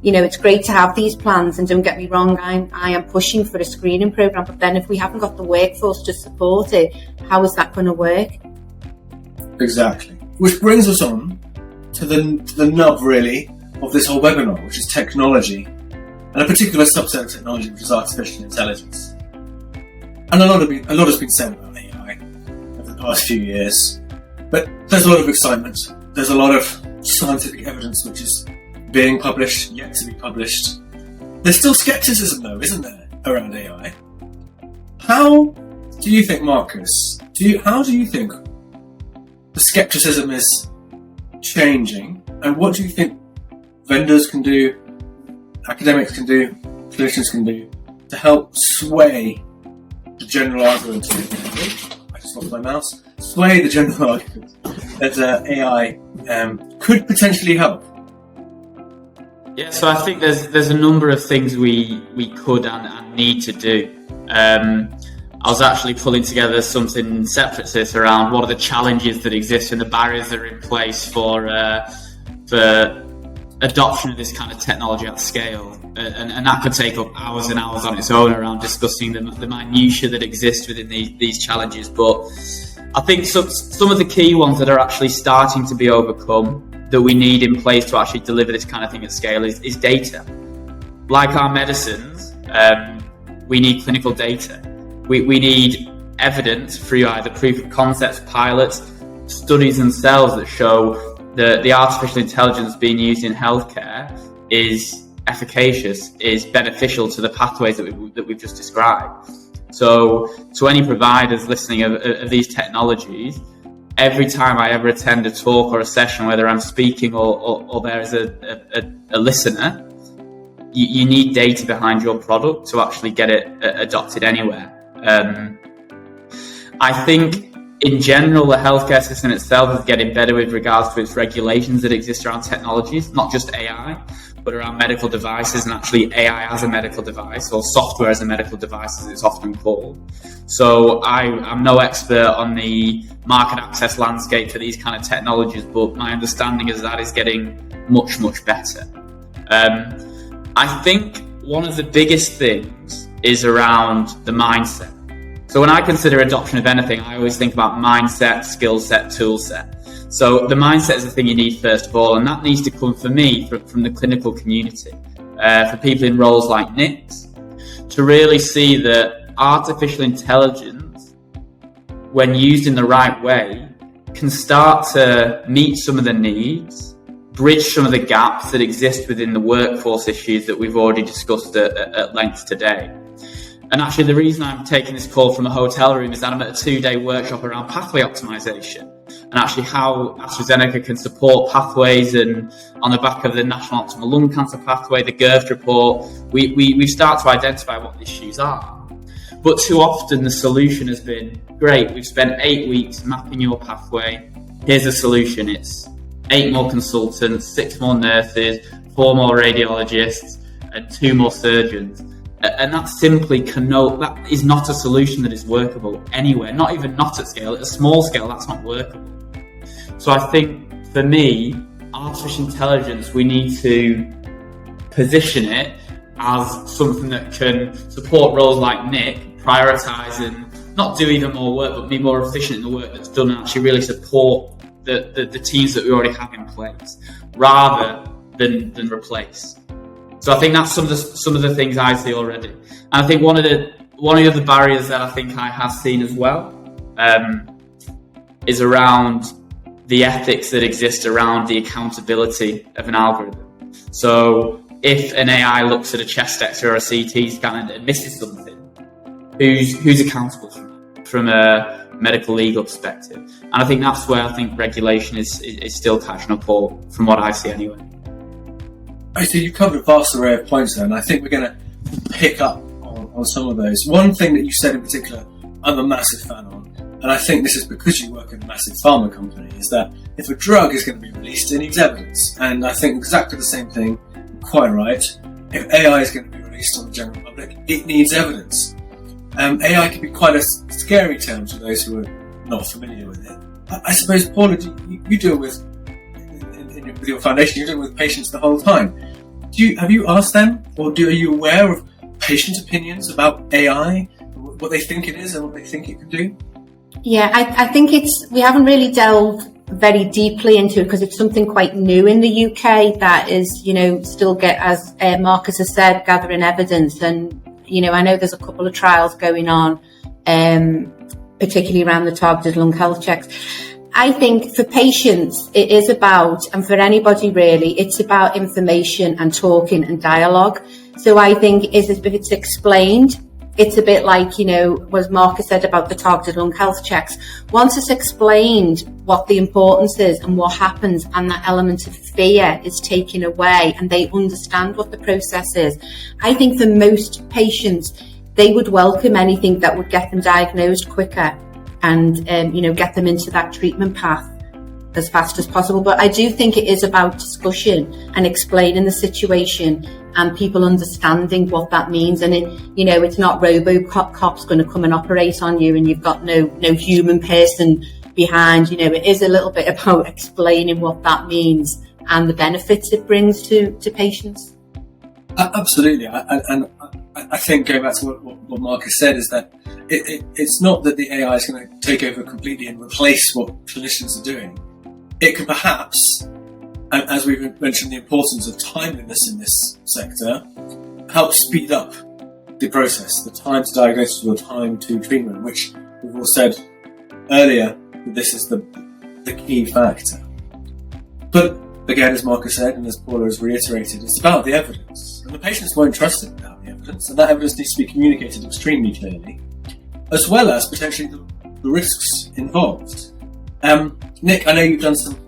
it's great to have these plans, and don't get me wrong, I am pushing for a screening programme, but then if we haven't got the workforce to support it, how is that going to work? Exactly. Which brings us on to the nub, really, of this whole webinar, which is technology, and a particular subset of technology, which is artificial intelligence. And a lot has been said about AI over the past few years, but there's a lot of excitement. There's a lot of scientific evidence which is being published, yet to be published. There's still skepticism, though, isn't there, around AI? How do you think, Marcus? How do you think the skepticism is changing, and what do you think vendors can do, academics can do, clinicians can do to help sway the general argument? I just lost my mouse. Sway the general argument that AI could potentially help. Yeah, so I think there's a number of things we could and need to do. I was actually pulling together something separate to this around what are the challenges that exist and the barriers that are in place for adoption of this kind of technology at scale. And that could take up hours and hours on its own around discussing the minutiae that exist within these challenges. But I think some of the key ones that are actually starting to be overcome that we need in place to actually deliver this kind of thing at scale is data. Like our medicines, we need clinical data. We need evidence through either proof of concepts, pilots, studies themselves that show that the artificial intelligence being used in healthcare is efficacious, is beneficial to the pathways that we've just described. So to any providers listening of these technologies, every time I ever attend a talk or a session, whether I'm speaking or there is a listener, you need data behind your product to actually get it adopted anywhere. I think in general, the healthcare system itself is getting better with regards to its regulations that exist around technologies, not just AI, but around medical devices, and actually AI as a medical device, or software as a medical device, as it's often called. So I'm no expert on the market access landscape for these kind of technologies, but my understanding is that is getting much, much better. I think one of the biggest things is around the mindset. So when I consider adoption of anything, I always think about mindset, skill set, tool set. So the mindset is the thing you need first of all, and that needs to come for me from the clinical community, for people in roles like Nick's, to really see that artificial intelligence, when used in the right way, can start to meet some of the needs, bridge some of the gaps that exist within the workforce issues that we've already discussed at length today. And actually, the reason I'm taking this call from a hotel room is that I'm at a 2-day workshop around pathway optimization, and actually how AstraZeneca can support pathways. And on the back of the National Optimal Lung Cancer Pathway, the GIRFT report, we start to identify what the issues are. But too often the solution has been, great, we've spent 8 weeks mapping your pathway, here's a solution. It's 8 more consultants, 6 more nurses, 4 more radiologists, and 2 more surgeons. And that simply that is not a solution that is workable anywhere, not even not at scale. At a small scale, that's not workable. So I think for me, artificial intelligence, we need to position it as something that can support roles like Nick, prioritise and not do even more work, but be more efficient in the work that's done and actually really support the teams that we already have in place, rather than replace. So I think that's some of the things I see already. And I think one of the other barriers that I think I have seen as well is around the ethics that exist around the accountability of an algorithm. So if an AI looks at a chest X-ray or a CT scan and misses something, who's accountable from a medical legal perspective? And I think that's where I think regulation is still catching up, or from what I see anyway. I see you've covered a vast array of points there, and I think we're going to pick up on some of those. One thing that you said in particular, I'm a massive fan on, and I think this is because you work in a massive pharma company, is that if a drug is going to be released, it needs evidence. And I think exactly the same thing, quite right. If AI is going to be released on the general public, it needs evidence. AI can be quite a scary term to those who are not familiar with it. I suppose, Paula, you deal with, with your foundation, you're dealing with patients the whole time. Have you asked them, or are you aware of patient opinions about AI, what they think it is and what they think it can do? Yeah, I think we haven't really delved very deeply into it because it's something quite new in the UK that is, still as Marcus has said, gathering evidence. And, I know there's a couple of trials going on, particularly around the targeted lung health checks. I think for patients, it is about, and for anybody really, it's about information and talking and dialogue. So I think if it's explained, it's a bit like, what Marcus said about the targeted lung health checks. Once it's explained what the importance is and what happens, and that element of fear is taken away and they understand what the process is, I think for most patients, they would welcome anything that would get them diagnosed quicker and, get them into that treatment path as fast as possible. But I do think it is about discussion and explaining the situation and people understanding what that means. And it's not RoboCop's going to come and operate on you and you've got no human person behind. It is a little bit about explaining what that means and the benefits it brings to patients. Absolutely. I think going back to what Marcus said is that it's not that the AI is going to take over completely and replace what clinicians are doing. It can perhaps, and as we've mentioned the importance of timeliness in this sector, help speed up the process, the time to diagnosis or the time to treatment, which we've all said earlier that this is the key factor. But again, as Marcus said, and as Paula has reiterated, it's about the evidence. And the patients won't trust it without the evidence, and that evidence needs to be communicated extremely clearly, as well as potentially the risks involved. Nick, I know you've done some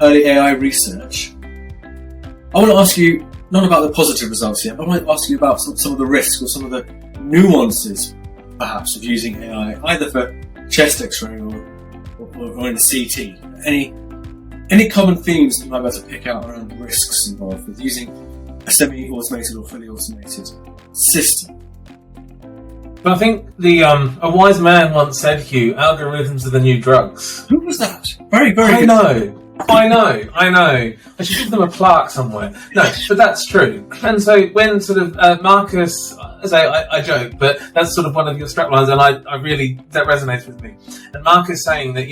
early AI research. I want to ask you, not about the positive results yet, but I want to ask you about some of the risks or some of the nuances, perhaps, of using AI, either for chest X-ray or in a CT. Any common themes that you might be able to pick out around the risks involved with using a semi-automated or fully automated system? But I think a wise man once said, Hugh, algorithms are the new drugs. Who was that? Very, very good. I know. I should give them a plaque somewhere. No, but that's true. And so when sort of Marcus, I joke, but that's sort of one of your straplines, and I really, that resonates with me. And Marcus saying that,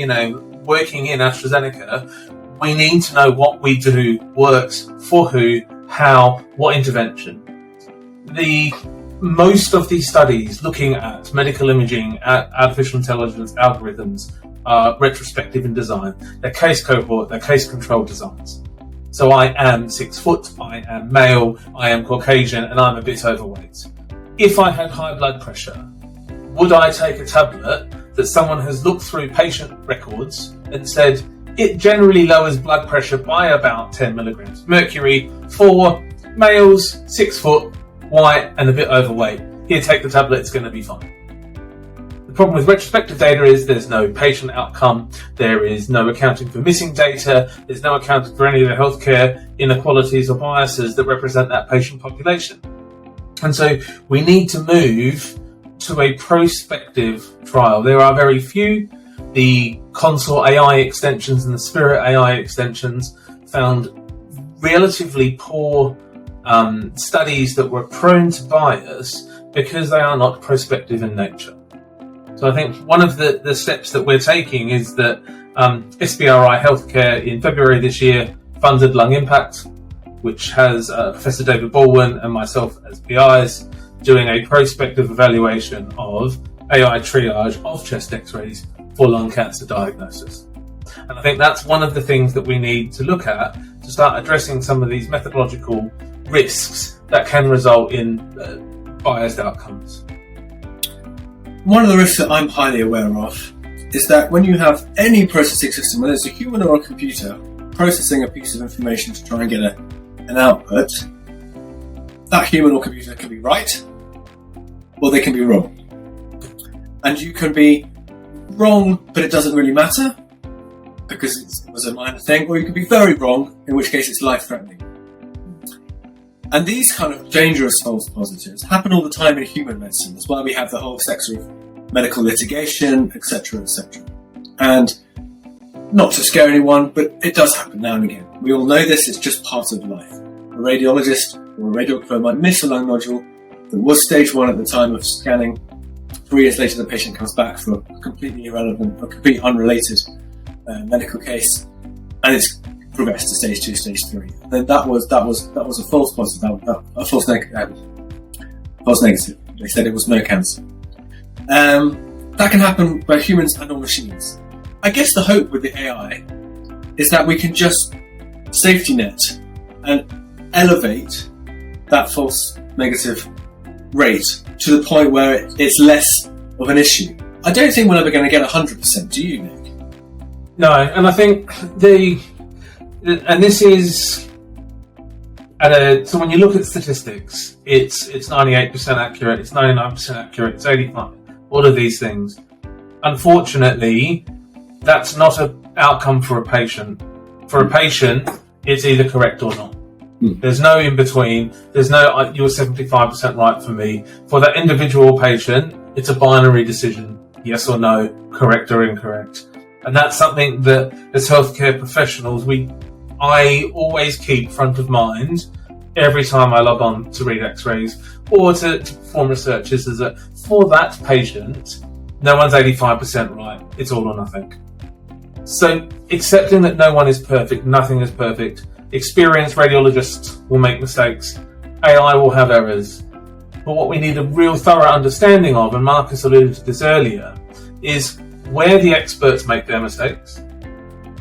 working in AstraZeneca, we need to know what we do works for who, how, what intervention. Most of these studies looking at medical imaging, at artificial intelligence algorithms, are retrospective in design. They're case cohort, they're case control designs. So I am 6 foot, I am male, I am Caucasian, and I'm a bit overweight. If I had high blood pressure, would I take a tablet that someone has looked through patient records and said, it generally lowers blood pressure by about 10 milligrams mercury for males, 6 foot, white and a bit overweight. Here, take the tablet, it's going to be fine. The problem with retrospective data is there's no patient outcome, there is no accounting for missing data, there's no accounting for any of the healthcare inequalities or biases that represent that patient population. And so we need to move to a prospective trial. There are very few. The Consort AI extensions and the Spirit AI extensions found relatively poor studies that were prone to bias because they are not prospective in nature. So I think one of the steps that we're taking is that SBRI Healthcare in February this year funded Lung Impact, which has Professor David Baldwin and myself as PIs doing a prospective evaluation of AI triage of chest X-rays for lung cancer diagnosis. And I think that's one of the things that we need to look at to start addressing some of these methodological risks that can result in biased outcomes. One of the risks that I'm highly aware of is that when you have any processing system, whether it's a human or a computer, processing a piece of information to try and get an output, that human or computer can be right, or they can be wrong. And you can be wrong, but it doesn't really matter, because it was a minor thing, or you could be very wrong, in which case it's life-threatening. And these kind of dangerous false positives happen all the time in human medicine. That's why we have the whole sector of medical litigation, etc., etc. And not to scare anyone, but it does happen now and again. We all know this, it's just part of life. A radiologist or a radiographer might miss a lung nodule that was stage 1 at the time of scanning. 3 years later, the patient comes back for a completely irrelevant, a completely unrelated medical case, and it's progressed to stage 2, stage 3. And then that was a false positive, a false negative. They said it was no cancer. That can happen by humans and or machines. I guess the hope with the AI is that we can just safety net and elevate that false negative rate to the point where it's less of an issue. I don't think we're ever going to get 100%, do you, Nick? No, and I think this is so when you look at statistics, it's 98% accurate, it's 99% accurate, it's 85%, all of these things. Unfortunately, that's not an outcome for a patient. For a patient, it's either correct or not. There's no in between. There's no, you're 75% right for me. For that individual patient, it's a binary decision. Yes or no, correct or incorrect. And that's something that as healthcare professionals, I always keep front of mind every time I log on to read x-rays or to perform research is that for that patient, no one's 85% right. It's all or nothing. So accepting that no one is perfect, nothing is perfect. Experienced radiologists will make mistakes. AI will have errors. But what we need a real thorough understanding of, and Marcus alluded to this earlier, is where the experts make their mistakes,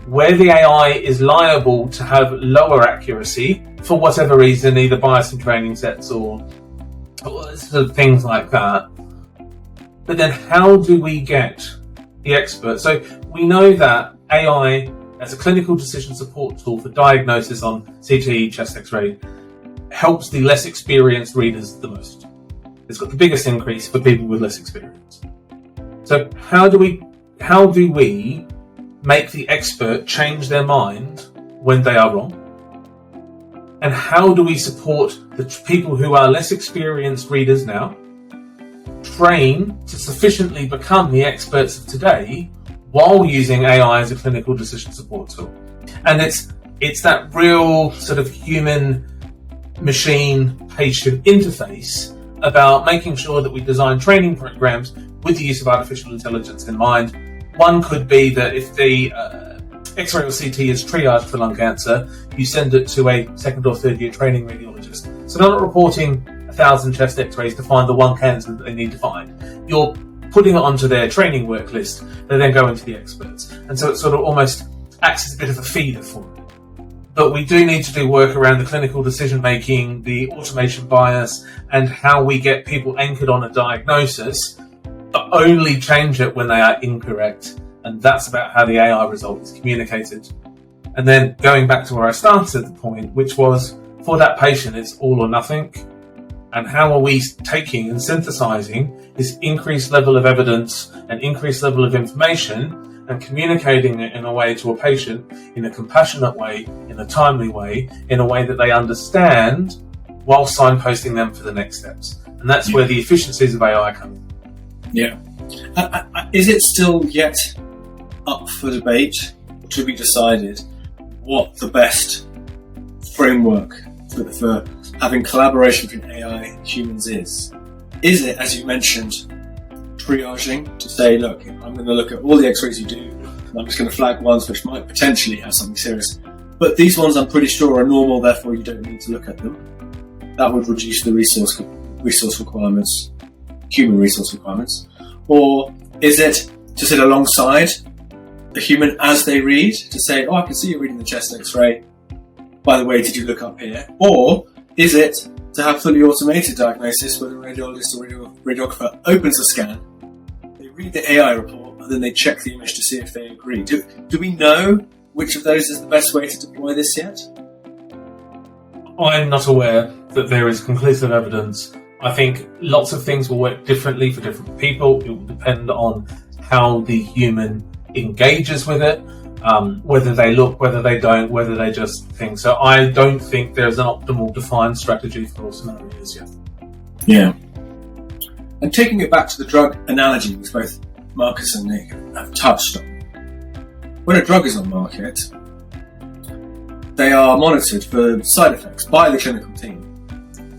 where the AI is liable to have lower accuracy for whatever reason, either bias in training sets or sort of things like that. But then how do we get the experts? So we know that AI as a clinical decision support tool for diagnosis on CT, chest x-ray, helps the less experienced readers the most. It's got the biggest increase for people with less experience. So how do we make the expert change their mind when they are wrong? And how do we support the people who are less experienced readers now train to sufficiently become the experts of today while using AI as a clinical decision support tool? And it's that real sort of human machine patient interface about making sure that we design training programs with the use of artificial intelligence in mind. One could be that if the X-ray or CT is triaged for lung cancer, you send it to a second or third year training radiologist. So they're not reporting 1,000 chest X-rays to find the one cancer that they need to find. You're putting it onto their training work list. They then go into the experts. And so it sort of almost acts as a bit of a feeder for it. But we do need to do work around the clinical decision making, the automation bias, and how we get people anchored on a diagnosis, but only change it when they are incorrect. And that's about how the AI result is communicated. And then going back to where I started the point, which was for that patient, it's all or nothing. And how are we taking and synthesizing this increased level of evidence and increased level of information and communicating it in a way to a patient in a compassionate way, in a timely way, in a way that they understand, while signposting them for the next steps. And that's where the efficiencies of AI come in. Yeah. Is it still yet up for debate, to be decided, what the best framework for having collaboration between AI and humans is? Is it, as you mentioned, triaging to say, look, I'm going to look at all the x-rays you do, and I'm just going to flag ones which might potentially have something serious, but these ones I'm pretty sure are normal, therefore you don't need to look at them? That would reduce the resource requirements, human resource requirements. Or is it to sit alongside the human as they read to say, oh, I can see you're reading the chest x-ray. By the way, did you look up here? Or is it to have fully automated diagnosis where the radiologist or radiographer opens a scan, they read the AI report, and then they check the image to see if they agree? Do we know which of those is the best way to deploy this yet? I'm not aware that there is conclusive evidence. I think lots of things will work differently for different people. It will depend on how the human engages with it, whether they look, whether they don't, whether they just think. So I don't think there's an optimal defined strategy for all scenarios yet. Yeah. And taking it back to the drug analogy, which both Marcus and Nick have touched on, when a drug is on market, they are monitored for side effects by the clinical team,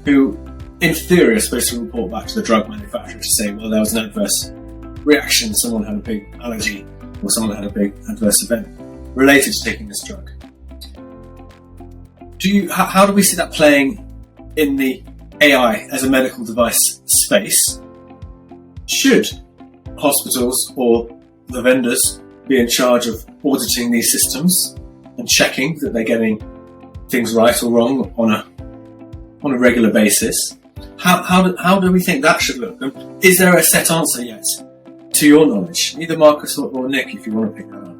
who in theory are supposed to report back to the drug manufacturer to say, well, there was an adverse reaction, someone had a big allergy, or someone had a big adverse event related to taking this drug. How do we see that playing in the AI as a medical device space? Should hospitals or the vendors be in charge of auditing these systems and checking that they're getting things right or wrong on a regular basis? How do we think that should look? And is there a set answer yet, to your knowledge? Either Marcus or Nick, if you want to pick that up.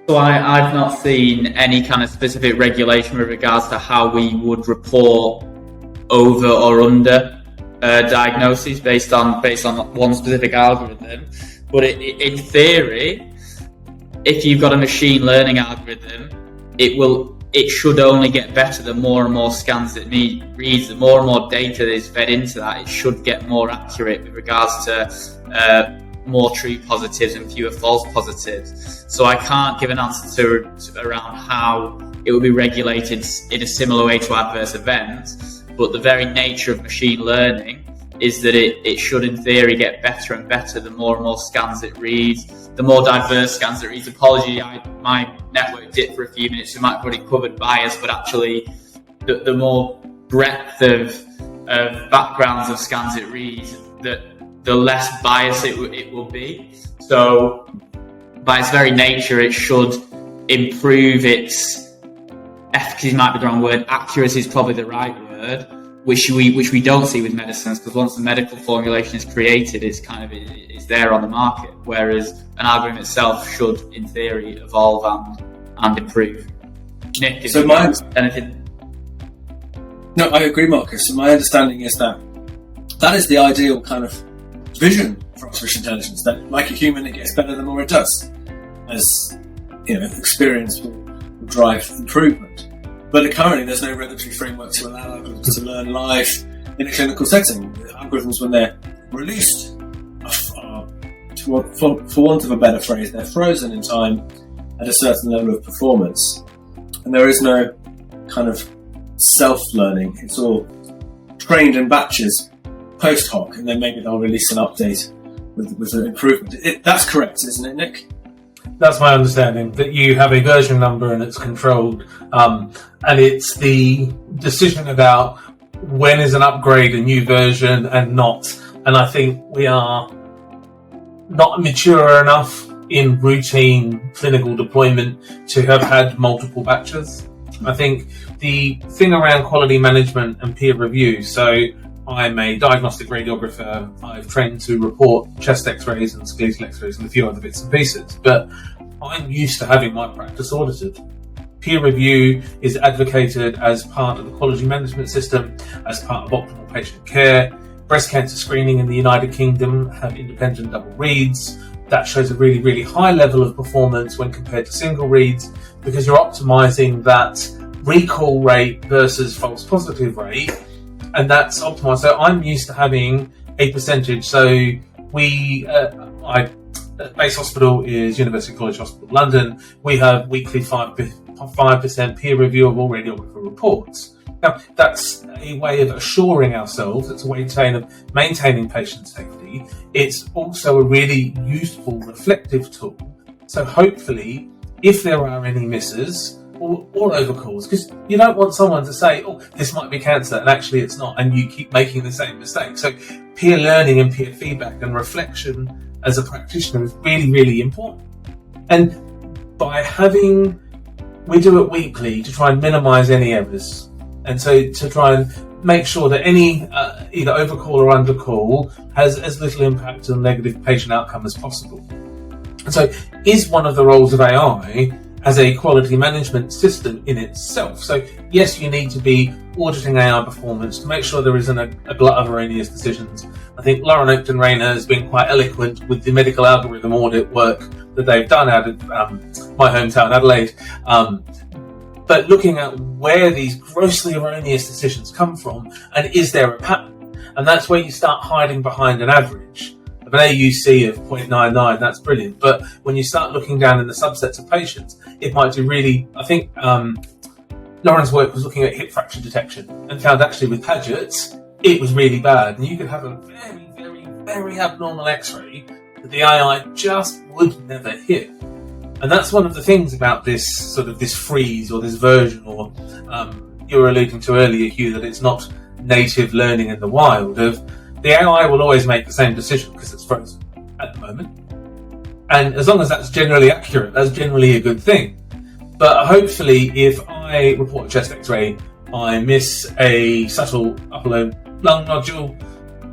So I've not seen any kind of specific regulation with regards to how we would report over or under diagnoses based on one specific algorithm. But in theory, if you've got a machine learning algorithm, it should only get better the more and more scans it reads, the more and more data that is fed into that. It should get more accurate with regards to more true positives and fewer false positives. So I can't give an answer around how it will be regulated in a similar way to adverse events, but the very nature of machine learning is that it should in theory get better and better the more and more scans it reads, the more diverse scans it reads. Apology, my network dipped for a few minutes, we might have already covered bias, but actually the more breadth of backgrounds of scans it reads, the less bias it will be. So by its very nature, it should improve its efficacy, might be the wrong word, accuracy is probably the right word, which we don't see with medicines, because once the medical formulation is created, it's there on the market, whereas an algorithm itself should, in theory, evolve and improve. Nick, if you have anything? No, I agree, Marcus. So my understanding is that is the ideal kind of vision for artificial intelligence, that like a human, it gets better the more it does, as experience will drive improvement. But currently there's no regulatory framework to allow algorithms to learn live in a clinical setting. The algorithms, when they're released, for want of a better phrase, they're frozen in time at a certain level of performance. And there is no kind of self-learning. It's all trained in batches post hoc, and then maybe they'll release an update with an improvement. That's correct, isn't it, Nick? That's my understanding, that you have a version number and it's controlled, and it's the decision about when is an upgrade a new version and not. And I think we are not mature enough in routine clinical deployment to have had multiple batches. I think the thing around quality management and peer review, so I'm a diagnostic radiographer. I've trained to report chest x-rays and skeletal x-rays and a few other bits and pieces, but I'm used to having my practice audited. Peer review is advocated as part of the quality management system, as part of optimal patient care. Breast cancer screening in the United Kingdom have independent double reads. That shows a really, really high level of performance when compared to single reads, because you're optimizing that recall rate versus false positive rate, and that's optimized. So I'm used to having a percentage. So base hospital is University College Hospital London. We have weekly 5% peer review of all radiographer reports. Now, that's a way of assuring ourselves. It's a way of maintaining patient safety. It's also a really useful reflective tool. So hopefully, if there are any misses or overcalls, because you don't want someone to say, oh, this might be cancer, and actually it's not, and you keep making the same mistake. So peer learning and peer feedback and reflection as a practitioner is really, really important. And we do it weekly to try and minimise any errors. And so to try and make sure that any either overcall or undercall has as little impact on negative patient outcome as possible. And so is one of the roles of AI as a quality management system in itself. So yes, you need to be auditing AI performance to make sure there isn't a glut of erroneous decisions. I think Lauren Oakton-Rayner has been quite eloquent with the medical algorithm audit work that they've done out of my hometown, Adelaide. But looking at where these grossly erroneous decisions come from, and is there a pattern? And that's where you start hiding behind an average. Of an AUC of 0.99, that's brilliant. But when you start looking down in the subsets of patients, it might do really, I think Lauren's work was looking at hip fracture detection and found actually with Paget's, it was really bad. And you could have a very, very, very abnormal x-ray that the AI just would never hit. And that's one of the things about this sort of this freeze or this version, or you were alluding to earlier, Hugh, that it's not native learning in the wild of the AI will always make the same decision because it's frozen at the moment. And as long as that's generally accurate, that's generally a good thing. But hopefully, if I report a chest x-ray, I miss a subtle upper lung nodule,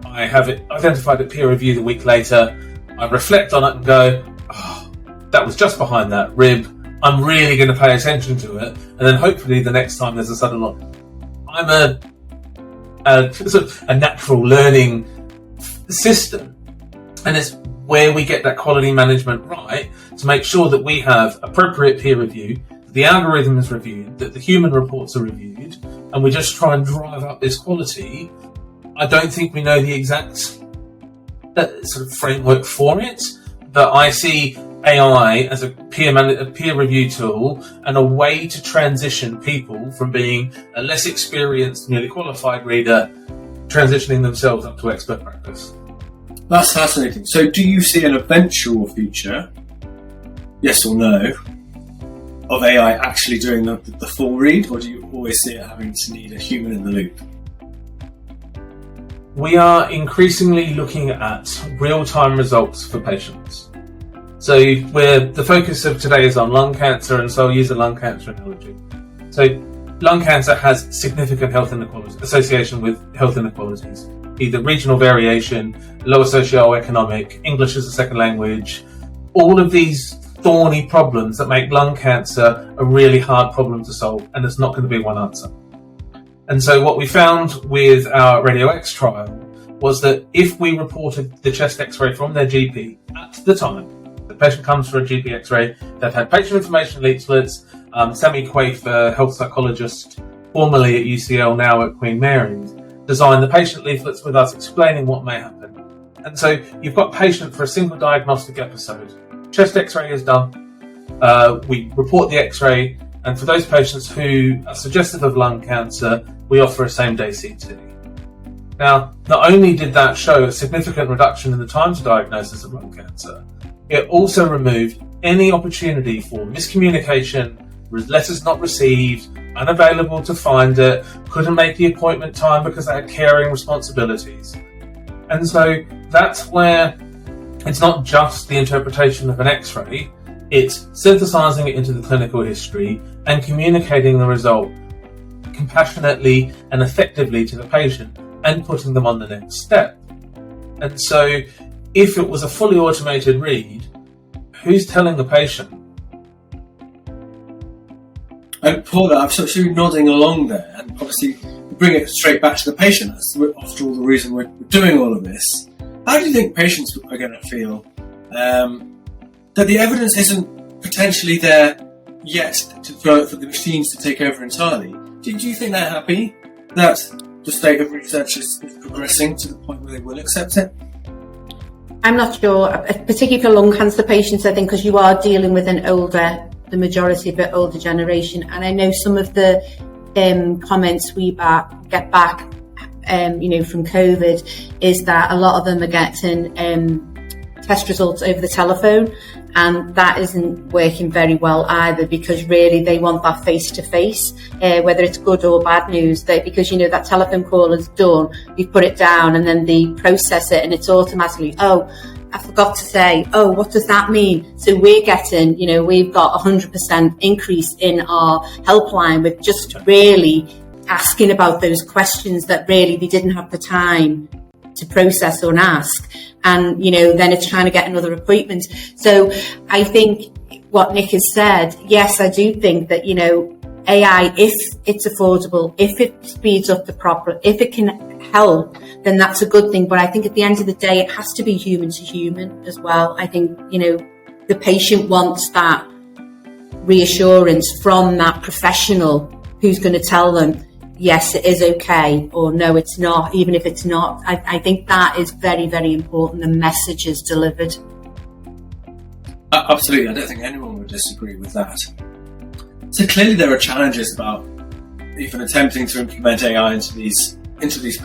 I have it identified at peer review the week later, I reflect on it and go, oh, that was just behind that rib, I'm really going to pay attention to it. And then hopefully the next time there's a sudden loss, I'm a natural learning system, and it's where we get that quality management right to make sure that we have appropriate peer review, that the algorithm is reviewed, that the human reports are reviewed, and we just try and drive up this quality. I don't think we know the exact sort of framework for it, but I see AI as a peer review tool and a way to transition people from being a less experienced, newly qualified reader, transitioning themselves up to expert practice. That's fascinating. So do you see an eventual future, yes or no, of AI actually doing the full read, or do you always see it having to need a human in the loop? We are increasingly looking at real-time results for patients. So the focus of today is on lung cancer, and so I'll use a lung cancer analogy. So lung cancer has significant health inequalities, association with health inequalities, either regional variation, lower socioeconomic, English as a second language, all of these thorny problems that make lung cancer a really hard problem to solve, and there's not going to be one answer. And so what we found with our Radio X trial was that if we reported the chest x-ray from their GP at the time, the patient comes for a GP x-ray, they've had patient information leaflets, Sammy Quaife, a health psychologist, formerly at UCL, now at Queen Mary's, designed the patient leaflets with us explaining what may happen. And so you've got patient for a single diagnostic episode. Chest x-ray is done. We report the x-ray, and for those patients who are suggestive of lung cancer, we offer a same-day CT. Now, not only did that show a significant reduction in the time to diagnosis of lung cancer, it also removed any opportunity for miscommunication, letters not received, unavailable to find it, couldn't make the appointment time because they had caring responsibilities. And so that's where it's not just the interpretation of an x-ray, it's synthesizing it into the clinical history and communicating the result compassionately and effectively to the patient and putting them on the next step. And so if it was a fully automated read, who's telling the patient? And Paula, I'm sort of nodding along there, and obviously bring it straight back to the patient. That's after all the reason we're doing all of this. How do you think patients are going to feel that the evidence isn't potentially there yet for the machines to take over entirely? Do you think they're happy that the state of research is progressing to the point where they will accept it? I'm not sure, particularly for lung cancer patients, I think, because you are dealing with the majority of it older generation. And I know some of the comments we get back, from COVID, is that a lot of them are getting test results over the telephone, and that isn't working very well either, because really they want that face-to-face, whether it's good or bad news, because that telephone call is done, you put it down and then they process it and it's automatically, I forgot to say, oh, what does that mean? So we're getting, we've got 100% increase in our helpline with just really asking about those questions that really they didn't have the time to process or ask. And, then it's trying to get another appointment. So I think what Nick has said, yes, I do think that, AI, if it's affordable, if it speeds up the problem, if it can help, then that's a good thing. But I think at the end of the day, it has to be human to human as well. I think, the patient wants that reassurance from that professional who's going to tell them, yes, it is okay, or no, it's not, even if it's not. I think that is very, very important. The message is delivered. Absolutely. I don't think anyone would disagree with that. So clearly there are challenges about even attempting to implement AI into these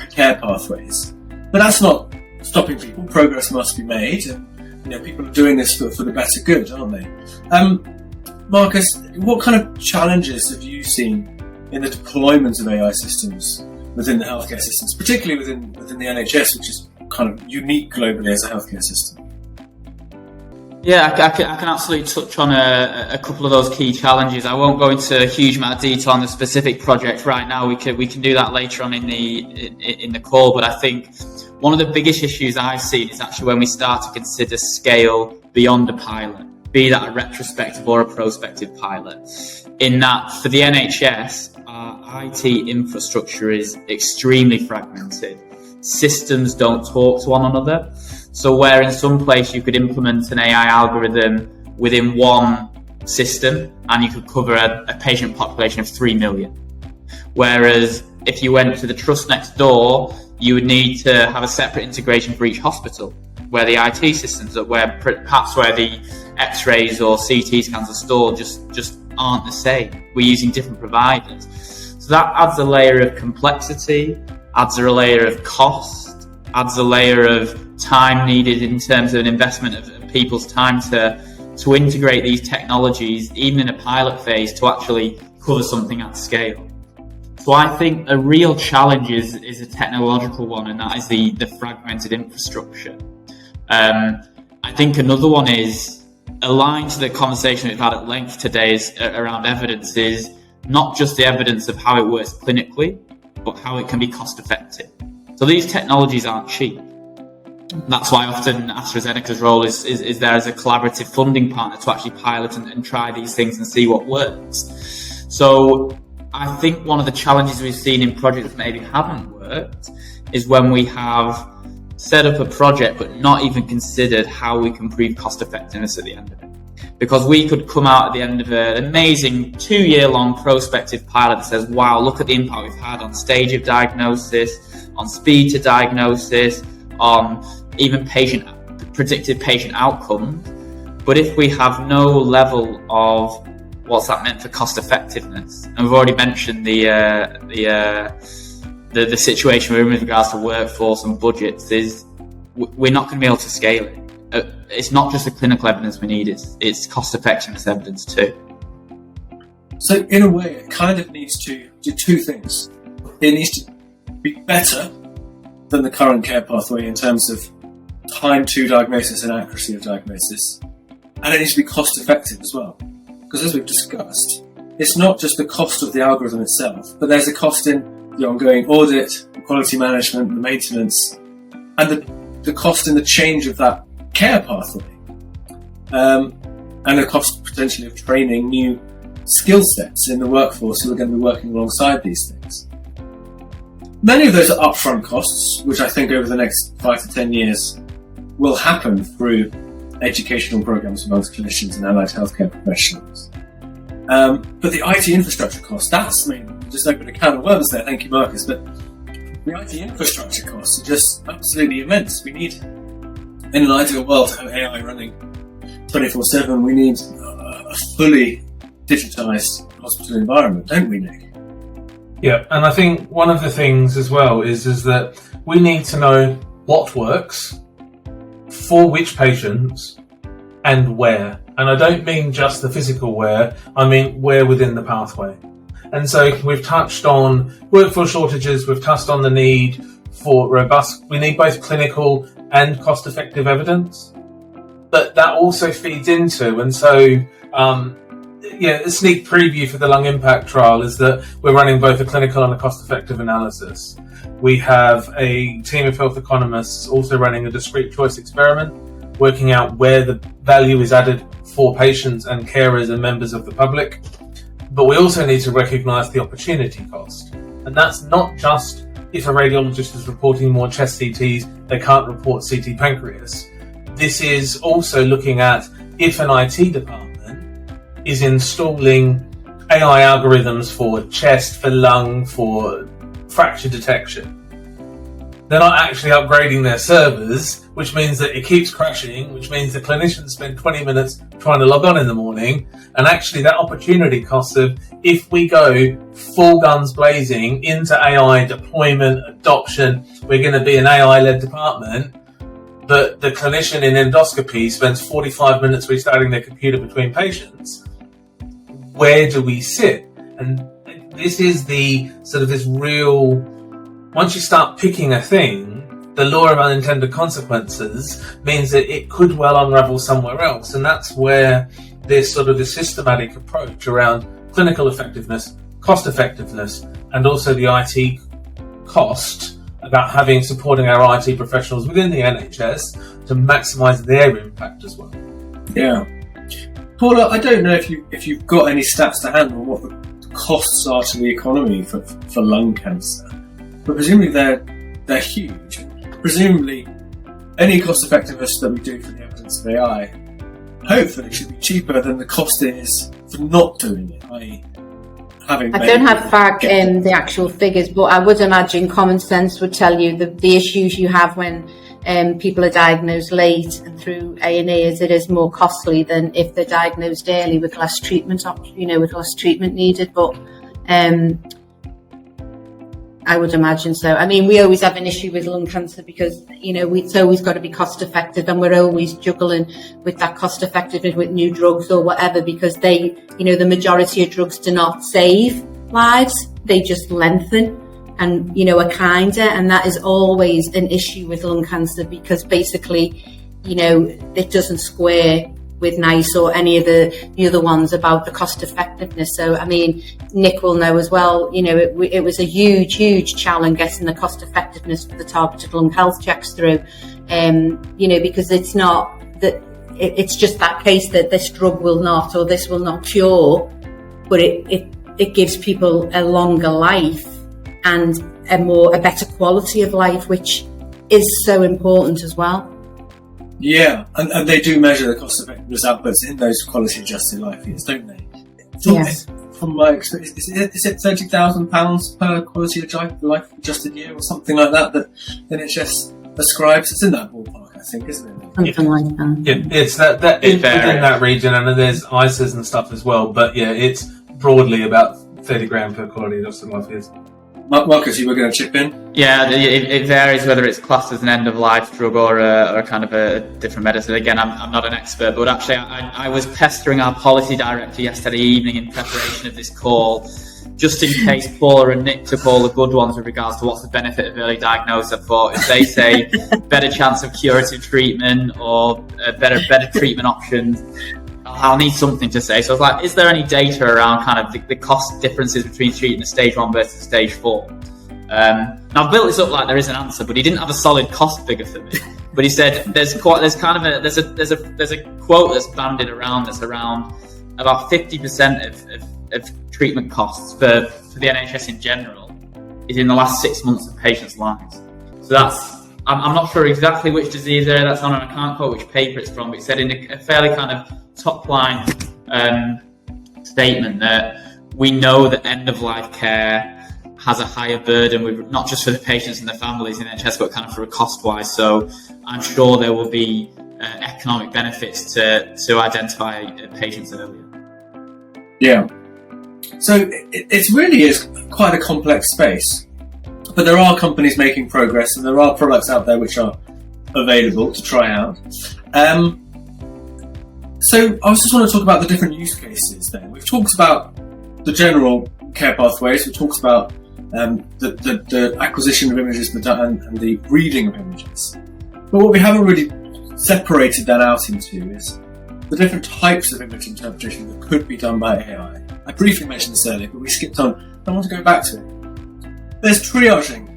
care pathways. But that's not stopping people. Progress must be made, and people are doing this for the better good, aren't they? Marcus, what kind of challenges have you seen in the deployment of AI systems within the healthcare systems, particularly within the NHS, which is kind of unique globally as a healthcare system? Yeah, I can absolutely touch on a couple of those key challenges. I won't go into a huge amount of detail on the specific project right now. We can do that later on in the call. But I think one of the biggest issues I've seen is actually when we start to consider scale beyond a pilot, be that a retrospective or a prospective pilot. In that, for the NHS, our IT infrastructure is extremely fragmented. Systems don't talk to one another. So where in some place you could implement an AI algorithm within one system and you could cover a patient population of 3 million. Whereas if you went to the trust next door, you would need to have a separate integration for each hospital, where the IT systems, where the X-rays or CT scans are stored just aren't the same. We're using different providers. So that adds a layer of complexity, adds a layer of cost, adds a layer of time needed in terms of an investment of people's time to integrate these technologies, even in a pilot phase, to actually cover something at scale. So I think a real challenge is a technological one, and that is the fragmented infrastructure. I think another one is aligned to the conversation we've had at length today is around evidence, is not just the evidence of how it works clinically, but how it can be cost effective. So these technologies aren't cheap. That's why often AstraZeneca's role is there as a collaborative funding partner to actually pilot and try these things and see what works. So I think one of the challenges we've seen in projects that maybe haven't worked is when we have set up a project but not even considered how we can prove cost effectiveness at the end of it. Because we could come out at the end of an amazing 2-year-long prospective pilot that says, wow, look at the impact we've had on stage of diagnosis, on speed to diagnosis, on even predicted patient outcomes. But if we have no level of what's that meant for cost effectiveness, and we've already mentioned the situation we're in with regards to workforce and budgets, is we're not going to be able to scale it. It's not just the clinical evidence we need, it's cost effectiveness evidence too. So in a way, it kind of needs to do two things. It needs to be better than the current care pathway in terms of time to diagnosis and accuracy of diagnosis. And it needs to be cost effective as well. Because as we've discussed, it's not just the cost of the algorithm itself, but there's a cost in the ongoing audit, the quality management, the maintenance, and the cost in the change of that care pathway. And the cost potentially of training new skill sets in the workforce who are going to be working alongside these things. Many of those are upfront costs, which I think over the next 5 to 10 years will happen through educational programs amongst clinicians and allied healthcare professionals. But the IT infrastructure cost, just opened a can of worms there, thank you Marcus, but the IT infrastructure costs are just absolutely immense. We need, in an ideal world, to have AI running 24/7, we need a fully digitised hospital environment, don't we, Nick? Yeah, and I think one of the things as well is that we need to know what works, for which patients, and where. And I don't mean just the physical where, I mean where within the pathway. And so we've touched on workforce shortages, we've touched on the need for we need both clinical and cost-effective evidence. but that also feeds into, and so a sneak preview for the lung impact trial is that we're running both a clinical and a cost-effective analysis. We have a team of health economists also running a discrete choice experiment, working out where the value is added for patients and carers and members of the public. But we also need to recognise the opportunity cost. And that's not just if a radiologist is reporting more chest CTs, they can't report CT pancreas. This is also looking at if an IT department is installing AI algorithms for chest, for lung, for fracture detection. They're not actually upgrading their servers, which means that it keeps crashing, which means the clinicians spend 20 minutes trying to log on in the morning. And actually that opportunity cost of, if we go full guns blazing into AI deployment, adoption, we're going to be an AI-led department, but the clinician in endoscopy spends 45 minutes restarting their computer between patients. Where do we sit? And this is the sort of this real, once you start picking a thing, the law of unintended consequences means that it could well unravel somewhere else. And that's where this sort of the systematic approach around clinical effectiveness, cost effectiveness, and also the IT cost about supporting our IT professionals within the NHS to maximise their impact as well. Yeah. Paula, I don't know if you've got any stats to hand on what the costs are to the economy for lung cancer, but presumably they're huge. Presumably, any cost effectiveness that we do for the evidence of AI, hopefully, should be cheaper than the cost is for not doing it. I don't have the actual figures, but I would imagine common sense would tell you the issues you have when people are diagnosed late and through A&E, as it is more costly than if they're diagnosed early with less treatment, with less treatment needed. But I would imagine so. I mean, we always have an issue with lung cancer because, it's always got to be cost effective, and we're always juggling with that cost effectiveness with new drugs or whatever, because they, the majority of drugs do not save lives, they just lengthen and, are kinder. And that is always an issue with lung cancer because basically, it doesn't square with NICE or any of the other ones about the cost effectiveness. So, I mean, Nick will know as well, it was a huge challenge getting the cost effectiveness for the targeted lung health checks through, because it's not that it's just that case that this drug will not, or this will not cure, but it gives people a longer life and a better quality of life, which is so important as well. Yeah, and they do measure the cost effectiveness outputs in those quality adjusted life years, don't they? Yes. From my experience, is it £30,000 per quality life adjusted year or something like that NHS ascribes? It's in that ballpark, I think, isn't it? Something like that. Yeah, it's that within that region, and there's ISAs and stuff as well. But yeah, it's broadly about 30 grand per quality adjusted life years. Marcus, you were going to chip in? Yeah, it varies whether it's classed as an end-of-life drug or a kind of a different medicine. Again, I'm not an expert, but actually I was pestering our policy director yesterday evening in preparation of this call, just in case Paula and Nick took all the good ones with regards to what's the benefit of early diagnosis. I thought if they say better chance of curative treatment or better treatment options, I'll need something to say. So I was like, is there any data around kind of the cost differences between treating the stage 1 versus stage 4? Now I've built this up like there is an answer, but he didn't have a solid cost figure for me. But he said there's a quote that's banded around that's around about 50% of treatment costs for the NHS in general is in the last 6 months of patients' lives. So that's, I'm not sure exactly which disease area that's on, and I can't quote which paper it's from, but it said in a fairly kind of top line statement that we know that end-of-life care has a higher burden, with not just for the patients and their families in NHS, but kind of for a cost-wise. So I'm sure there will be economic benefits to identify patients earlier. Yeah. So it really is quite a complex space, but there are companies making progress, and there are products out there which are available to try out. So I just want to talk about the different use cases then. We've talked about the general care pathways, we've talked about the acquisition of images and the reading of images. But what we haven't really separated that out into is the different types of image interpretation that could be done by AI. I briefly mentioned this earlier, but we skipped on. I want to go back to it. There's triaging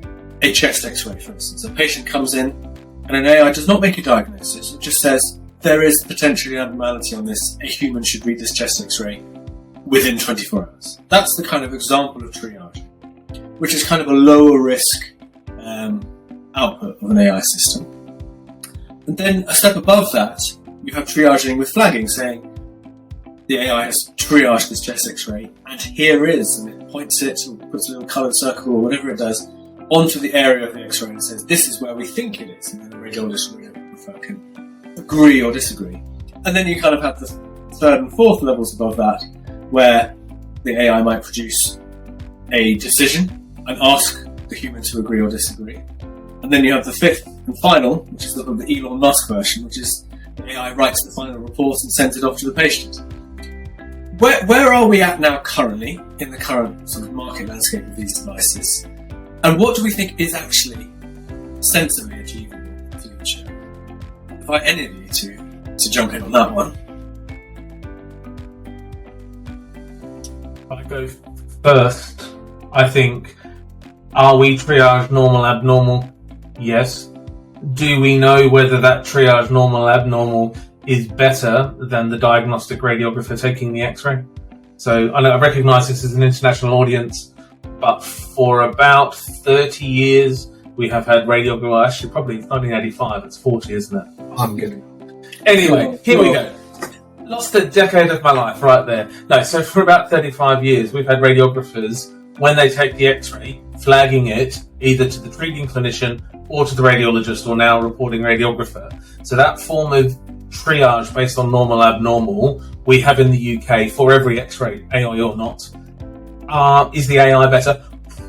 a chest x-ray, for instance. A patient comes in and an AI does not make a diagnosis. It just says, there is potentially an abnormality on this. A human should read this chest x-ray within 24 hours. That's the kind of example of triaging, which is kind of a lower risk output of an AI system. And then a step above that, you have triaging with flagging, saying the AI has triaged this chest x-ray, and here is, and it points it, or puts a little coloured circle, or whatever it does, onto the area of the x-ray and says, this is where we think it is, and then the radiologist can agree or disagree. And then you kind of have the third and fourth levels above that, where the AI might produce a decision and ask the human to agree or disagree. And then you have the fifth and final, which is the Elon Musk version, which is the AI writes the final report and sends it off to the patient. Where are we at now currently, in the current sort of market landscape of these devices? And what do we think is actually sensibly achievable in the future? I invite any of you to jump in on that one. I go first. I think, are we triage normal, abnormal? Yes. Do we know whether that triage normal, abnormal is better than the diagnostic radiographer taking the x-ray? So I recognise this is an international audience, but for about 30 years we have had radiography. Well, actually, probably 1985. It's 40, isn't it? I'm getting. Anyway, here we go. Lost a decade of my life right there. No, so for about 35 years we've had radiographers, when they take the x-ray, flagging it either to the treating clinician or to the radiologist, or now reporting radiographer. So that form of triage based on normal, abnormal, we have in the UK for every x-ray, AI or not. Is the AI better?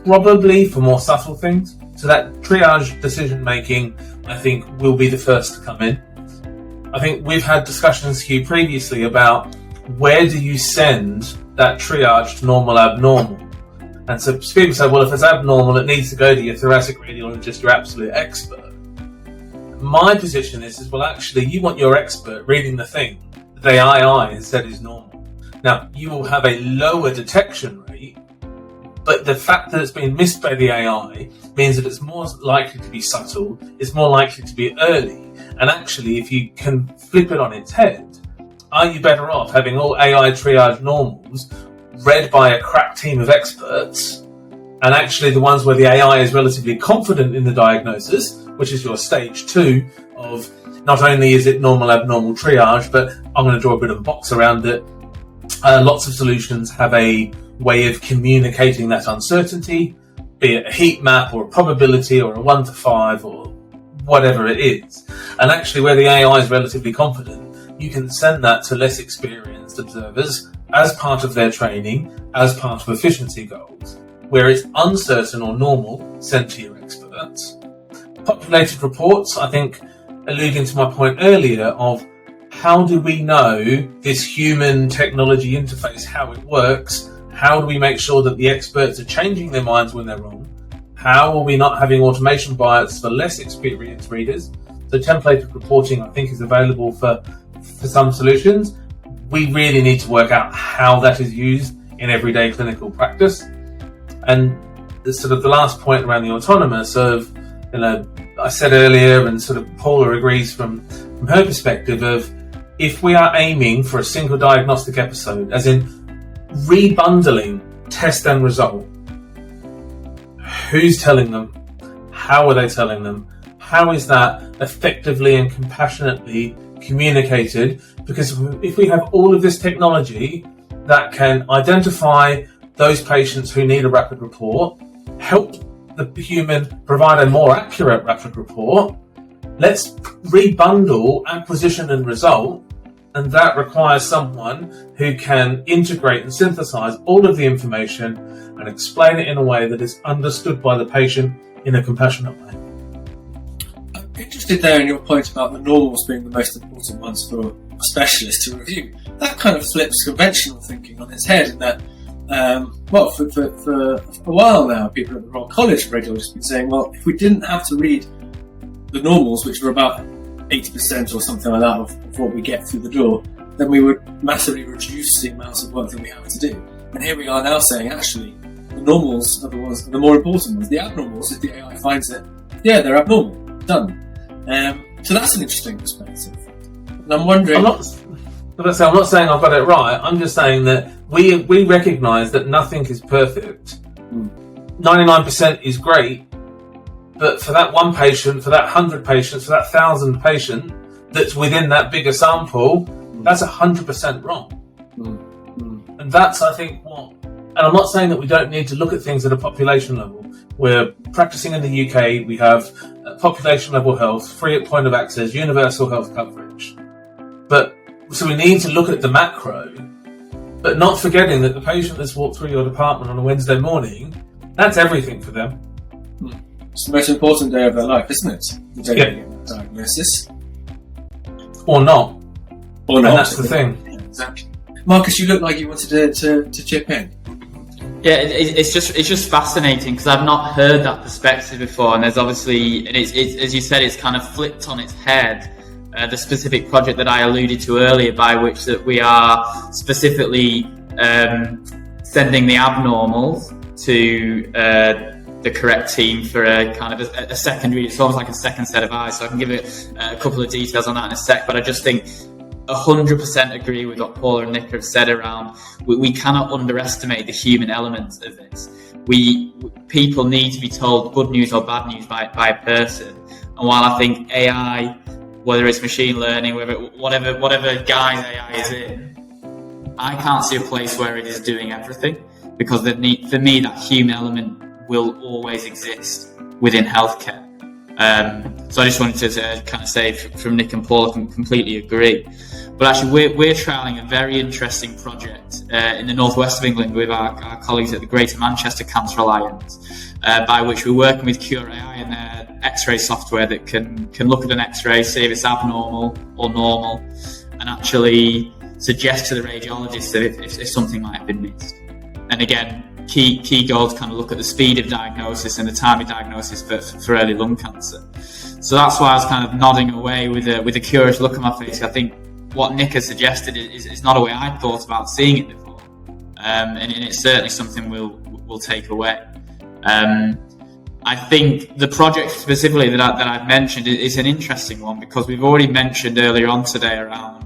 Probably for more subtle things. So that triage decision making, I think, will be the first to come in. I think we've had discussions here previously about where do you send that triage to normal, abnormal? And so people say, well, if it's abnormal, it needs to go to your thoracic radiologist, your absolute expert. My position is well, actually, you want your expert reading the thing that the AI has said is normal. Now, you will have a lower detection rate, but the fact that it's been missed by the AI means that it's more likely to be subtle, it's more likely to be early. And actually, if you can flip it on its head, are you better off having all AI triage normals read by a crack team of experts, and actually the ones where the AI is relatively confident in the diagnosis, which is your stage 2 of not only is it normal, abnormal triage, but I'm going to draw a bit of a box around it. Lots of solutions have a way of communicating that uncertainty, be it a heat map or a probability or a 1 to 5 or whatever it is. And actually where the AI is relatively confident, you can send that to less experienced observers as part of their training, as part of efficiency goals. Where it's uncertain or normal, sent to your experts. Populated reports, I think, alluding to my point earlier of how do we know this human technology interface, how it works? How do we make sure that the experts are changing their minds when they're wrong? How are we not having automation bias for less experienced readers? So templated reporting, I think, is available for some solutions. We really need to work out how that is used in everyday clinical practice. And the sort of the last point around the autonomous of, I said earlier, and sort of Paula agrees from her perspective of, if we are aiming for a single diagnostic episode, as in rebundling test and result, who's telling them? How are they telling them? How is that effectively and compassionately communicated? Because if we have all of this technology that can identify those patients who need a rapid report, help the human provide a more accurate rapid report, let's rebundle acquisition and result, and that requires someone who can integrate and synthesize all of the information and explain it in a way that is understood by the patient in a compassionate way. I'm interested there in your point about the normals being the most important ones for a specialist to review. That kind of flips conventional thinking on its head in that, for a while now, people at the Royal College of Radiologists have been saying, well, if we didn't have to read the normals, which were about 80% or something like that of what we get through the door, then we would massively reduce the amount of work that we have to do. And here we are now saying, actually, the normals are the more important ones. The abnormals, if the AI finds it, yeah, they're abnormal. Done. So that's an interesting perspective. And I'm wondering... I'm not saying I've got it right. I'm just saying that we recognise that nothing is perfect. 99% is great, but for that one patient, for that 100 patients, for that 1,000 patient that's within that bigger sample, that's 100% wrong. And that's, I think, and I'm not saying that we don't need to look at things at a population level. We're practicing in the UK, we have population level health, free at point of access, universal health coverage. So we need to look at the macro, but not forgetting that the patient that's walked through your department on a Wednesday morning, that's everything for them. It's the most important day of their life, isn't it? The day they get that diagnosis. Or not. Or not. And that's the thing. Yeah, exactly. Marcus, you look like you wanted to chip in. Yeah, it's just fascinating because I've not heard that perspective before, and there's obviously, and it's as you said, it's kind of flipped on its head. The specific project that I alluded to earlier, by which that we are specifically sending the abnormals to the correct team for a kind of a secondary. It's almost like a second set of eyes. So I can give it a couple of details on that in a sec. But I just think 100% agree with what Paula and Nick have said around. We cannot underestimate the human element of this. People need to be told good news or bad news by a person. And while I think AI, whether it's machine learning, whatever guise AI is in, I can't see a place where it is doing everything, because for me that human element will always exist within healthcare. So I just wanted to kind of say from Nick and Paul, I can completely agree. But actually, we're trialling a very interesting project in the northwest of England with our colleagues at the Greater Manchester Cancer Alliance, by which we're working with Qure.ai and their X-ray software that can look at an X-ray, see if it's abnormal or normal, and actually suggest to the radiologist if something might have been missed. And again, key goals kind of look at the speed of diagnosis and the time of diagnosis for early lung cancer. So that's why I was kind of nodding away with a curious look on my face. I think what Nick has suggested is not a way I'd thought about seeing it before, and it's certainly something we'll take away. I think the project specifically that I've mentioned is an interesting one, because we've already mentioned earlier on today around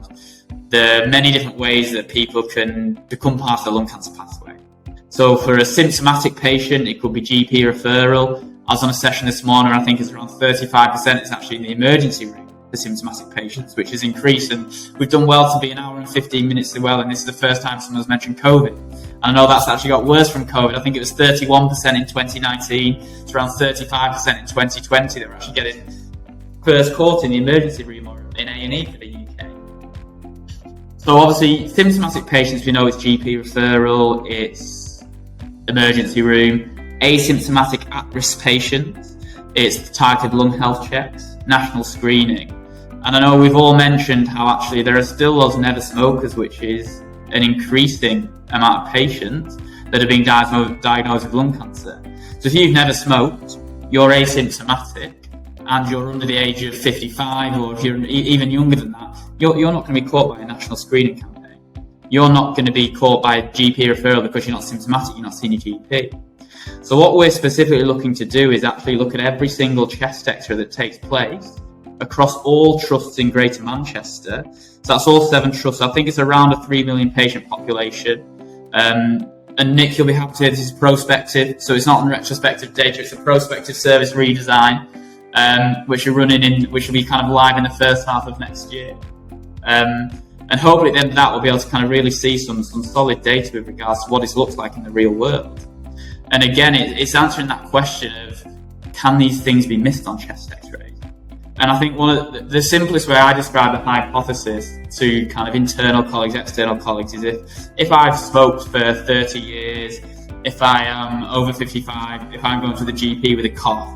the many different ways that people can become part of the lung cancer pathway. So for a symptomatic patient, it could be GP referral. I was on a session this morning, I think it's around 35% it's actually in the emergency room for symptomatic patients, which has increased, and we've done well to be an hour and 15 minutes to well, and this is the first time someone's mentioned COVID. And I know that's actually got worse from COVID. I think it was 31% in 2019, it's around 35% in 2020 that were actually getting first caught in the emergency room or in A&E for the UK. So obviously, symptomatic patients, we know it's GP referral, it's emergency room. Asymptomatic at-risk patients, it's targeted lung health checks, national screening. And I know we've all mentioned how actually there are still those never smokers, which is an increasing amount of patients that are being diagnosed with lung cancer. So if you've never smoked, you're asymptomatic, and you're under the age of 55, or if you're even younger than that, you're not going to be caught by a national screening campaign. You're not going to be caught by a GP referral because you're not symptomatic, you're not seeing your GP. So what we're specifically looking to do is actually look at every single chest X-ray that takes place across all trusts in Greater Manchester. So that's all 7 trusts. I think it's around a 3 million patient population. And Nick, you'll be happy to hear this is prospective. So it's not on retrospective data, it's a prospective service redesign, which will be kind of live in the first half of next year. And hopefully then that will be able to kind of really see some solid data with regards to what it looks like in the real world. And again, it's answering that question of, can these things be missed on chest X-rays? And I think one of the simplest way I describe the hypothesis to kind of internal colleagues, external colleagues, is if I've smoked for 30 years, if I am over 55, if I'm going to the GP with a cough,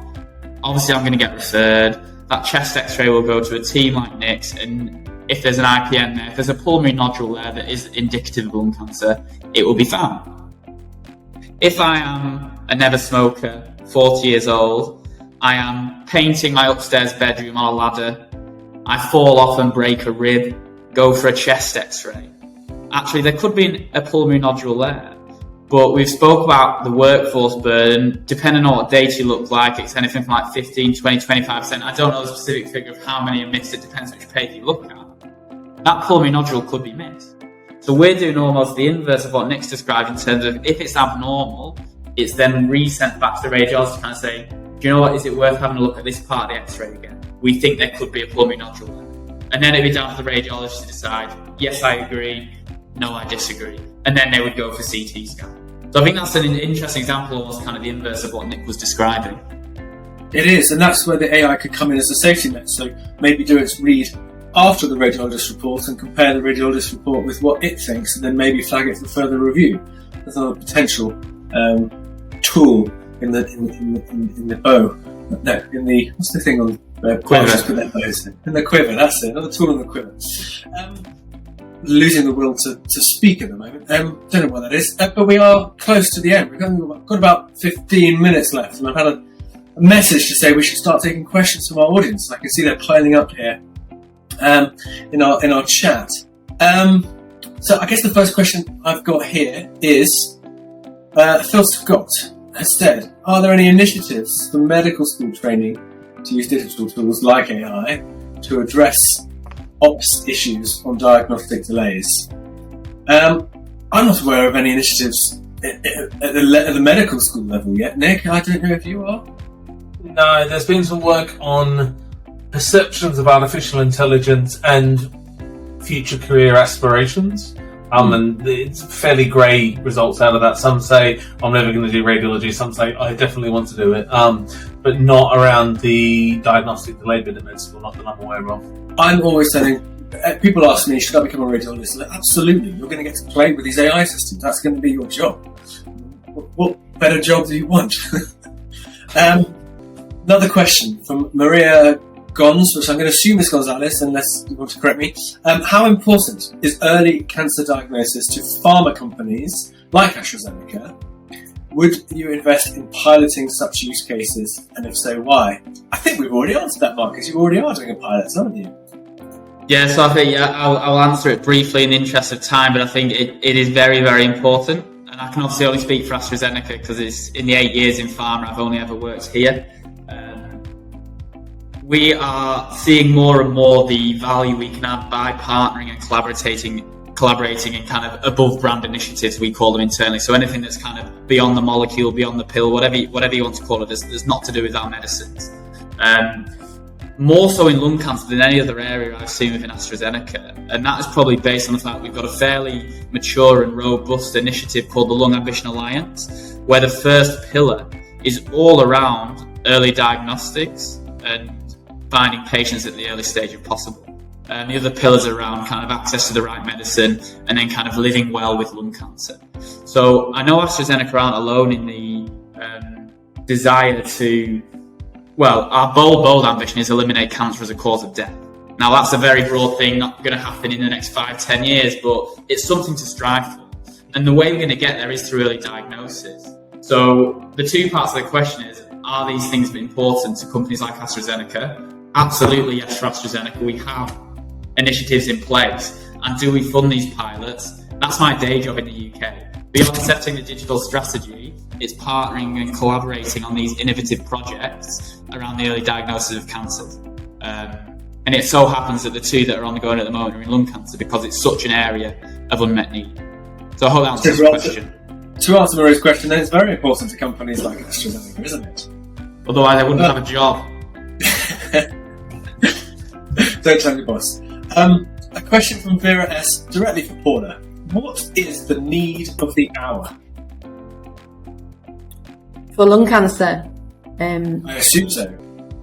obviously I'm going to get referred. That chest X-ray will go to a team like Nick's, and if there's an IPN there, if there's a pulmonary nodule there that is indicative of lung cancer, it will be found. If I am a never smoker, 40 years old, I am painting my upstairs bedroom on a ladder, I fall off and break a rib, go for a chest x-ray. Actually, there could be a pulmonary nodule there. But we've spoke about the workforce burden. Depending on what data you look like, it's anything from like 15, 20, 25%. I don't know the specific figure of how many are missed. It depends which paper you look at. That pulmonary nodule could be missed. So we're doing almost the inverse of what Nick's described in terms of if it's abnormal, it's then resent back to the radiologist to kind of say, do you know what, is it worth having a look at this part of the x-ray again? We think there could be a pulmonary nodule there. And then it'd be down to the radiologist to decide, yes, I agree, no, I disagree. And then they would go for CT scan. So I think that's an interesting example, almost kind of the inverse of what Nick was describing. It is, and that's where the AI could come in as a safety net. So maybe do its read after the radiologist report and compare the radiologist report with what it thinks, and then maybe flag it for further review. That's another potential tool in the bow. No, in the what's the thing on quiver? In the quiver. That's it. Another tool in the quiver. Losing the will to speak at the moment. Don't know what that is, but we are close to the end. We've got about 15 minutes left, and I've had a message to say we should start taking questions from our audience. I can see they're piling up here in our chat. So I guess the first question I've got here is Phil Scott has said, are there any initiatives for medical school training to use digital tools like AI to address ops issues on diagnostic delays? I'm not aware of any initiatives at the medical school level yet. Nick, I don't know if you are. No, there's been some work on perceptions of artificial intelligence and future career aspirations. And it's fairly grey results out of that. Some say, I'm never going to do radiology. Some say, I definitely want to do it. But not around the diagnostic delay bit of med school, not that I'm aware of. I'm always saying, people ask me, should I become a radiologist? Like, absolutely, you're going to get to play with these AI systems. That's going to be your job. What better job do you want? Another question from Maria Gons, which I'm going to assume is Gonzalez, unless you want to correct me. How important is early cancer diagnosis to pharma companies like AstraZeneca? Would you invest in piloting such use cases, and if so, why? I think we've already answered that, Marcus. You already are doing a pilot, aren't you? Yeah, so I think I'll answer it briefly in the interest of time, but I think it is very, very important. And I can obviously only speak for AstraZeneca because it's in the 8 years in pharma I've only ever worked here. We are seeing more and more the value we can add by partnering and collaborating in kind of above brand initiatives, we call them internally. So anything that's kind of beyond the molecule, beyond the pill, whatever you want to call it, that's not to do with our medicines. More so in lung cancer than any other area I've seen within AstraZeneca. And that is probably based on the fact we've got a fairly mature and robust initiative called the Lung Ambition Alliance, where the first pillar is all around early diagnostics and finding patients at the early stage if possible. The other pillars around kind of access to the right medicine and then kind of living well with lung cancer. So I know AstraZeneca aren't alone in the desire to, well, our bold ambition is eliminate cancer as a cause of death. Now that's a very broad thing, not going to happen in the next 5-10 years, but it's something to strive for. And the way we're going to get there is through early diagnosis. So the two parts of the question is, are these things important to companies like AstraZeneca? Absolutely yes for AstraZeneca. We have initiatives in place. And do we fund these pilots? That's my day job in the UK. Beyond setting the digital strategy, it's partnering and collaborating on these innovative projects around the early diagnosis of cancers. And it so happens that the two that are on the go at the moment are in lung cancer because it's such an area of unmet need. So I hope that answers the question. To answer Maria's question, then it's very important to companies like AstraZeneca, isn't it? Otherwise I wouldn't have a job. Don't tell your boss. A question from Vera S, directly for Paula. What is the need of the hour? For lung cancer? I assume so.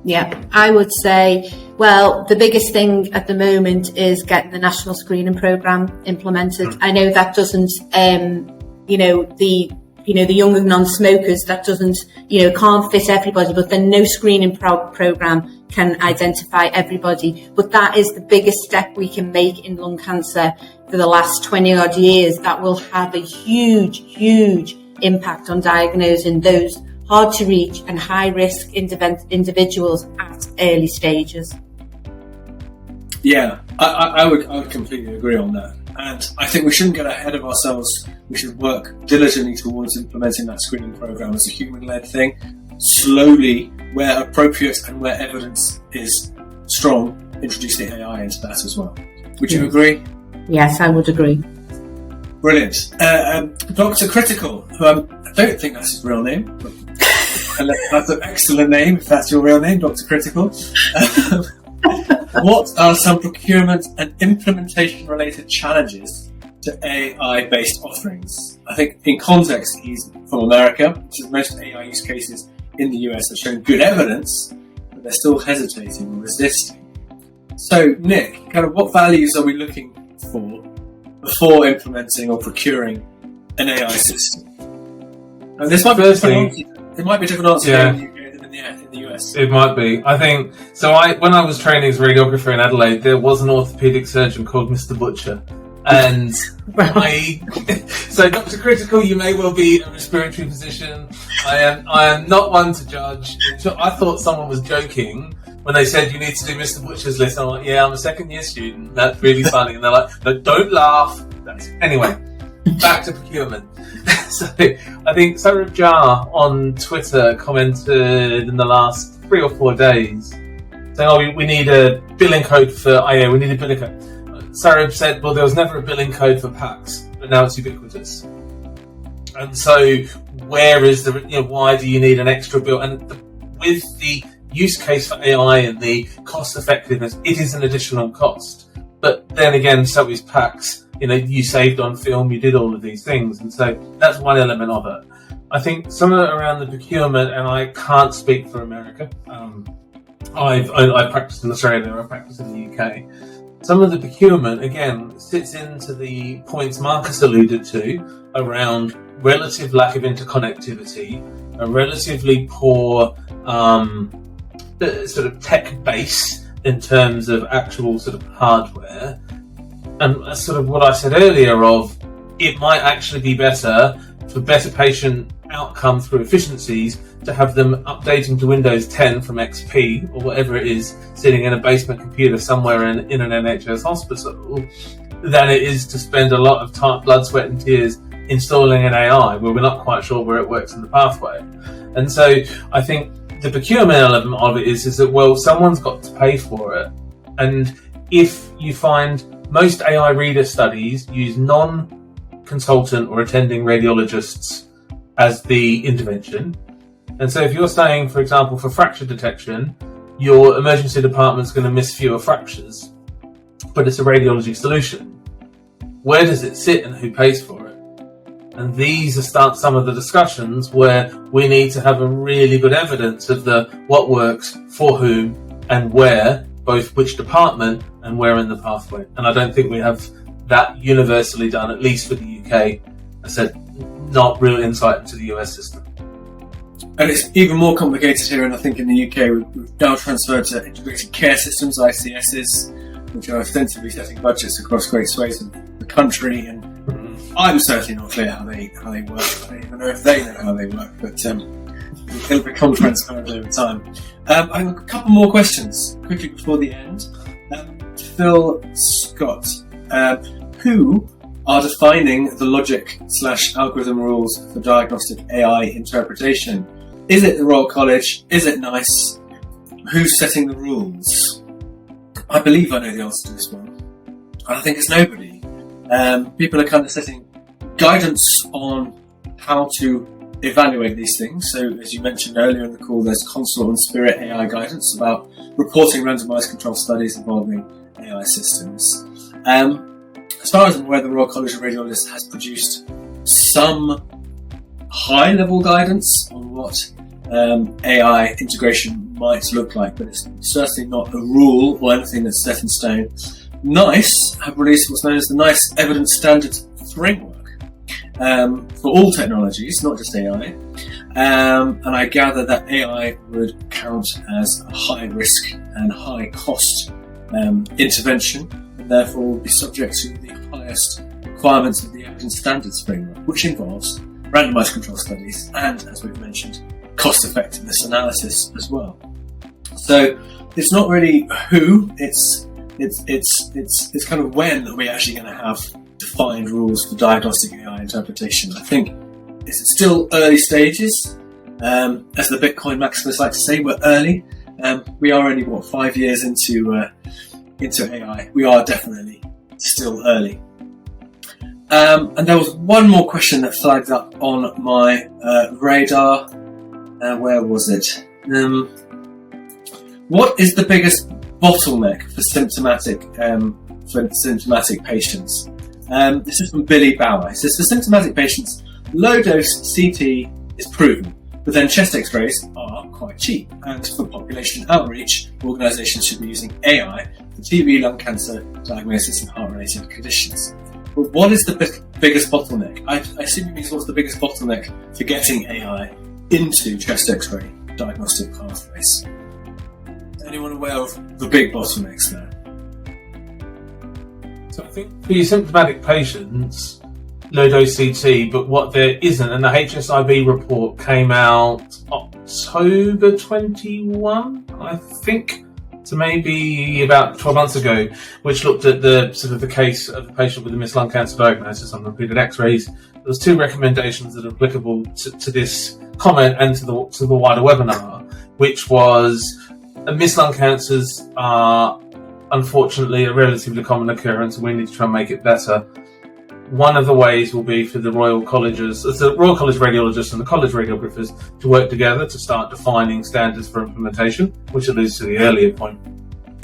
Yeah, I would say, well, the biggest thing at the moment is getting the national screening programme implemented. I know that doesn't, the younger non-smokers, that doesn't, can't fit everybody, but the no screening programme can identify everybody. But that is the biggest step we can make in lung cancer for the last 20 odd years. That will have a huge, huge impact on diagnosing those hard to reach and high risk individuals at early stages. Yeah, I would completely agree on that. And I think we shouldn't get ahead of ourselves. We should work diligently towards implementing that screening program as a human-led thing, slowly, where appropriate and where evidence is strong, introduce the AI into that as well. Would you agree? Yes, I would agree. Brilliant. Dr. Critical, who I don't think that's his real name, but that's an excellent name if that's your real name, Dr. Critical. What are some procurement and implementation related challenges to AI-based offerings? I think in context, he's from America, so most AI use cases in the US have shown good evidence, but they're still hesitating or resisting. So, Nick, kind of what values are we looking for before implementing or procuring an AI system? And this might be it might be a different answer in the UK than in the US. It might be. I think so. When I was training as a radiographer in Adelaide, there was an orthopaedic surgeon called Mr. Butcher. And so Dr. Critical, you may well be a respiratory physician. I am not one to judge. I thought someone was joking when they said you need to do Mr. Butcher's list. I'm like, yeah, I'm a second year student. That's really funny. And they're like, no, don't laugh. Anyway, back to procurement. So I think Sarah Jar on Twitter commented in the last 3 or 4 days saying, we need a billing code for IA, we need a billing code. Sarab said, well, there was never a billing code for PACS, but now it's ubiquitous. And so where is why do you need an extra bill? And with the use case for AI and the cost effectiveness, it is an additional cost. But then again, so is PACS. You saved on film, you did all of these things. And so that's one element of it. I think some of it around the procurement, and I can't speak for America. I practiced in Australia, I practiced in the UK. Some of the procurement, again, sits into the points Marcus alluded to around relative lack of interconnectivity, a relatively poor sort of tech base in terms of actual sort of hardware. And sort of what I said earlier of it might actually be better for better patient outcome through efficiencies to have them updating to Windows 10 from XP or whatever it is sitting in a basement computer somewhere in an NHS hospital than it is to spend a lot of time, blood, sweat and tears installing an AI where we're not quite sure where it works in the pathway. And so I think the procurement element of it is that, well, someone's got to pay for it. And if you find most AI reader studies use non-consultant or attending radiologists as the intervention. And so if you're saying, for example, for fracture detection, your emergency department's going to miss fewer fractures, but it's a radiology solution. Where does it sit and who pays for it? And these are some of the discussions where we need to have a really good evidence of what works for whom and where, both which department and where in the pathway. And I don't think we have that universally done, at least for the UK. I said, not real insight into the US system. And it's even more complicated here, and I think in the UK we've now transferred to integrated care systems, ICSs, which are ostensibly setting budgets across great swathes of the country, and I'm certainly not clear how they work. I don't even know if they know how they work, but it'll become transparent over time. I have a couple more questions quickly before the end. Phil Scott, who are defining the logic/algorithm rules for diagnostic AI interpretation? Is it the Royal College? Is it NICE? Who's setting the rules? I believe I know the answer to this one. I think it's nobody. People are kind of setting guidance on how to evaluate these things. So, as you mentioned earlier in the call, there's Consort and Spirit AI guidance about reporting randomized control studies involving AI systems. As far as I'm aware, the Royal College of Radiologists has produced some high-level guidance on what AI integration might look like, but it's certainly not a rule or anything that's set in stone. NICE have released what's known as the NICE Evidence Standards Framework for all technologies, not just AI. And I gather that AI would count as a high-risk and high-cost intervention, and therefore will be subject to the highest requirements of the Evidence Standards Framework, which involves randomized control studies and, as we've mentioned, cost-effectiveness analysis as well. So it's not really who, it's It's kind of when are we actually going to have defined rules for diagnostic AI interpretation? I think it's still early stages. As the Bitcoin maximalists like to say, we're early. We are only 5 years into AI. We are definitely still early. And there was one more question that flagged up on my radar. Where was it? What is the biggest bottleneck for symptomatic patients? This is from Billy Bauer. He says, for symptomatic patients, low-dose CT is proven, but then chest x-rays are quite cheap. And for population outreach, organisations should be using AI for TB, lung cancer, diagnosis and heart-related conditions. But what is the biggest bottleneck? I assume it means what's the biggest bottleneck for getting AI into chest x-ray diagnostic pathways? Anyone aware of the big bottlenecks there? So I think for your symptomatic patients, low-dose CT, but what there isn't, and the HSIB report came out October 21, I think, so maybe about 12 months ago, which looked at the sort of the case of the patient with a missed lung cancer diagnosis on repeated X-rays. There was 2 recommendations that are applicable to this comment and to the wider webinar, which was missed lung cancers are unfortunately a relatively common occurrence, and we need to try and make it better. One of the ways will be for the Royal Colleges, the Royal College radiologists and the college radiographers to work together to start defining standards for implementation, which alludes to the earlier point.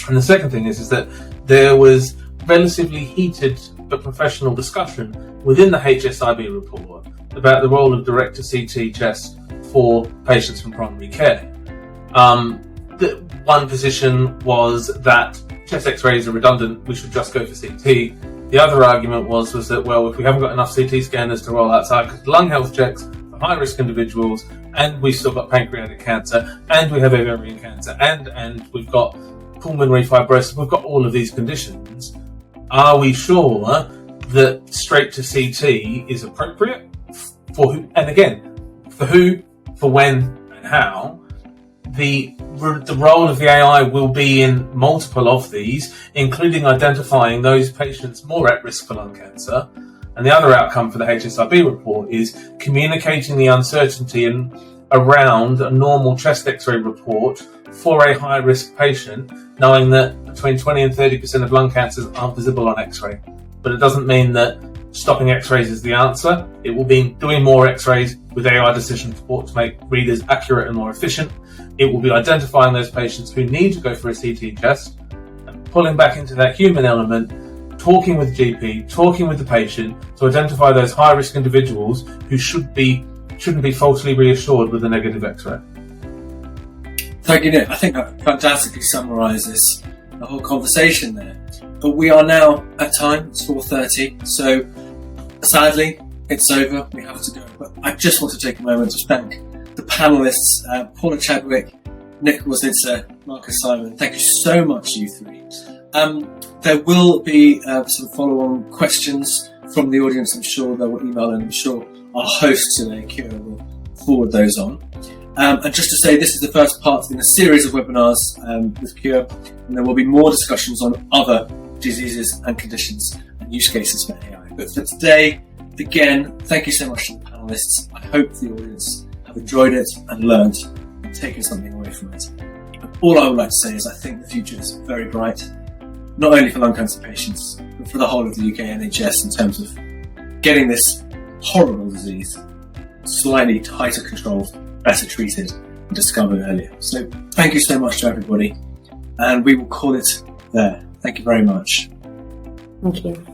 And the second thing is that there was relatively heated but professional discussion within the HSIB report about the role of direct-to-CT chest for patients from primary care. The one position was that chest x-rays are redundant, we should just go for CT. The other argument was that, well, if we haven't got enough CT scanners to roll outside lung health checks for high-risk individuals, and we've still got pancreatic cancer, and we have ovarian cancer, and we've got pulmonary fibrosis, we've got all of these conditions, are we sure that straight to CT is appropriate? For who? And again, for who, for when, and how? The role of the AI will be in multiple of these, including identifying those patients more at risk for lung cancer. And the other outcome for the HSIB report is communicating the uncertainty around a normal chest x-ray report for a high-risk patient, knowing that between 20 and 30% of lung cancers aren't visible on x-ray. But it doesn't mean that stopping x-rays is the answer. It will be doing more x-rays with AI decision support to make readers accurate and more efficient. It will be identifying those patients who need to go for a CT chest and pulling back into that human element, talking with GP, talking with the patient to identify those high-risk individuals who shouldn't be falsely reassured with a negative x-ray. Thank you, Nick. I think that fantastically summarises the whole conversation there. But we are now at time, it's 4:30, so sadly it's over, we have to go. But I just want to take a moment to thank the panellists, Paula Chadwick, Nick Woznitzer, Marcus Simon. Thank you so much, you three. There will be some follow-on questions from the audience, I'm sure they will email, and I'm sure our host today, Qure, will forward those on. And just to say, this is the first part in a series of webinars with Qure, and there will be more discussions on other diseases and conditions and use cases for AI. But for today, again, thank you so much to the panellists. I hope the audience have enjoyed it and learned and taken something away from it. And all I would like to say is I think the future is very bright, not only for lung cancer patients, but for the whole of the UK NHS in terms of getting this horrible disease slightly tighter controlled, better treated and discovered earlier. So thank you so much to everybody, and we will call it there. Thank you very much. Thank you.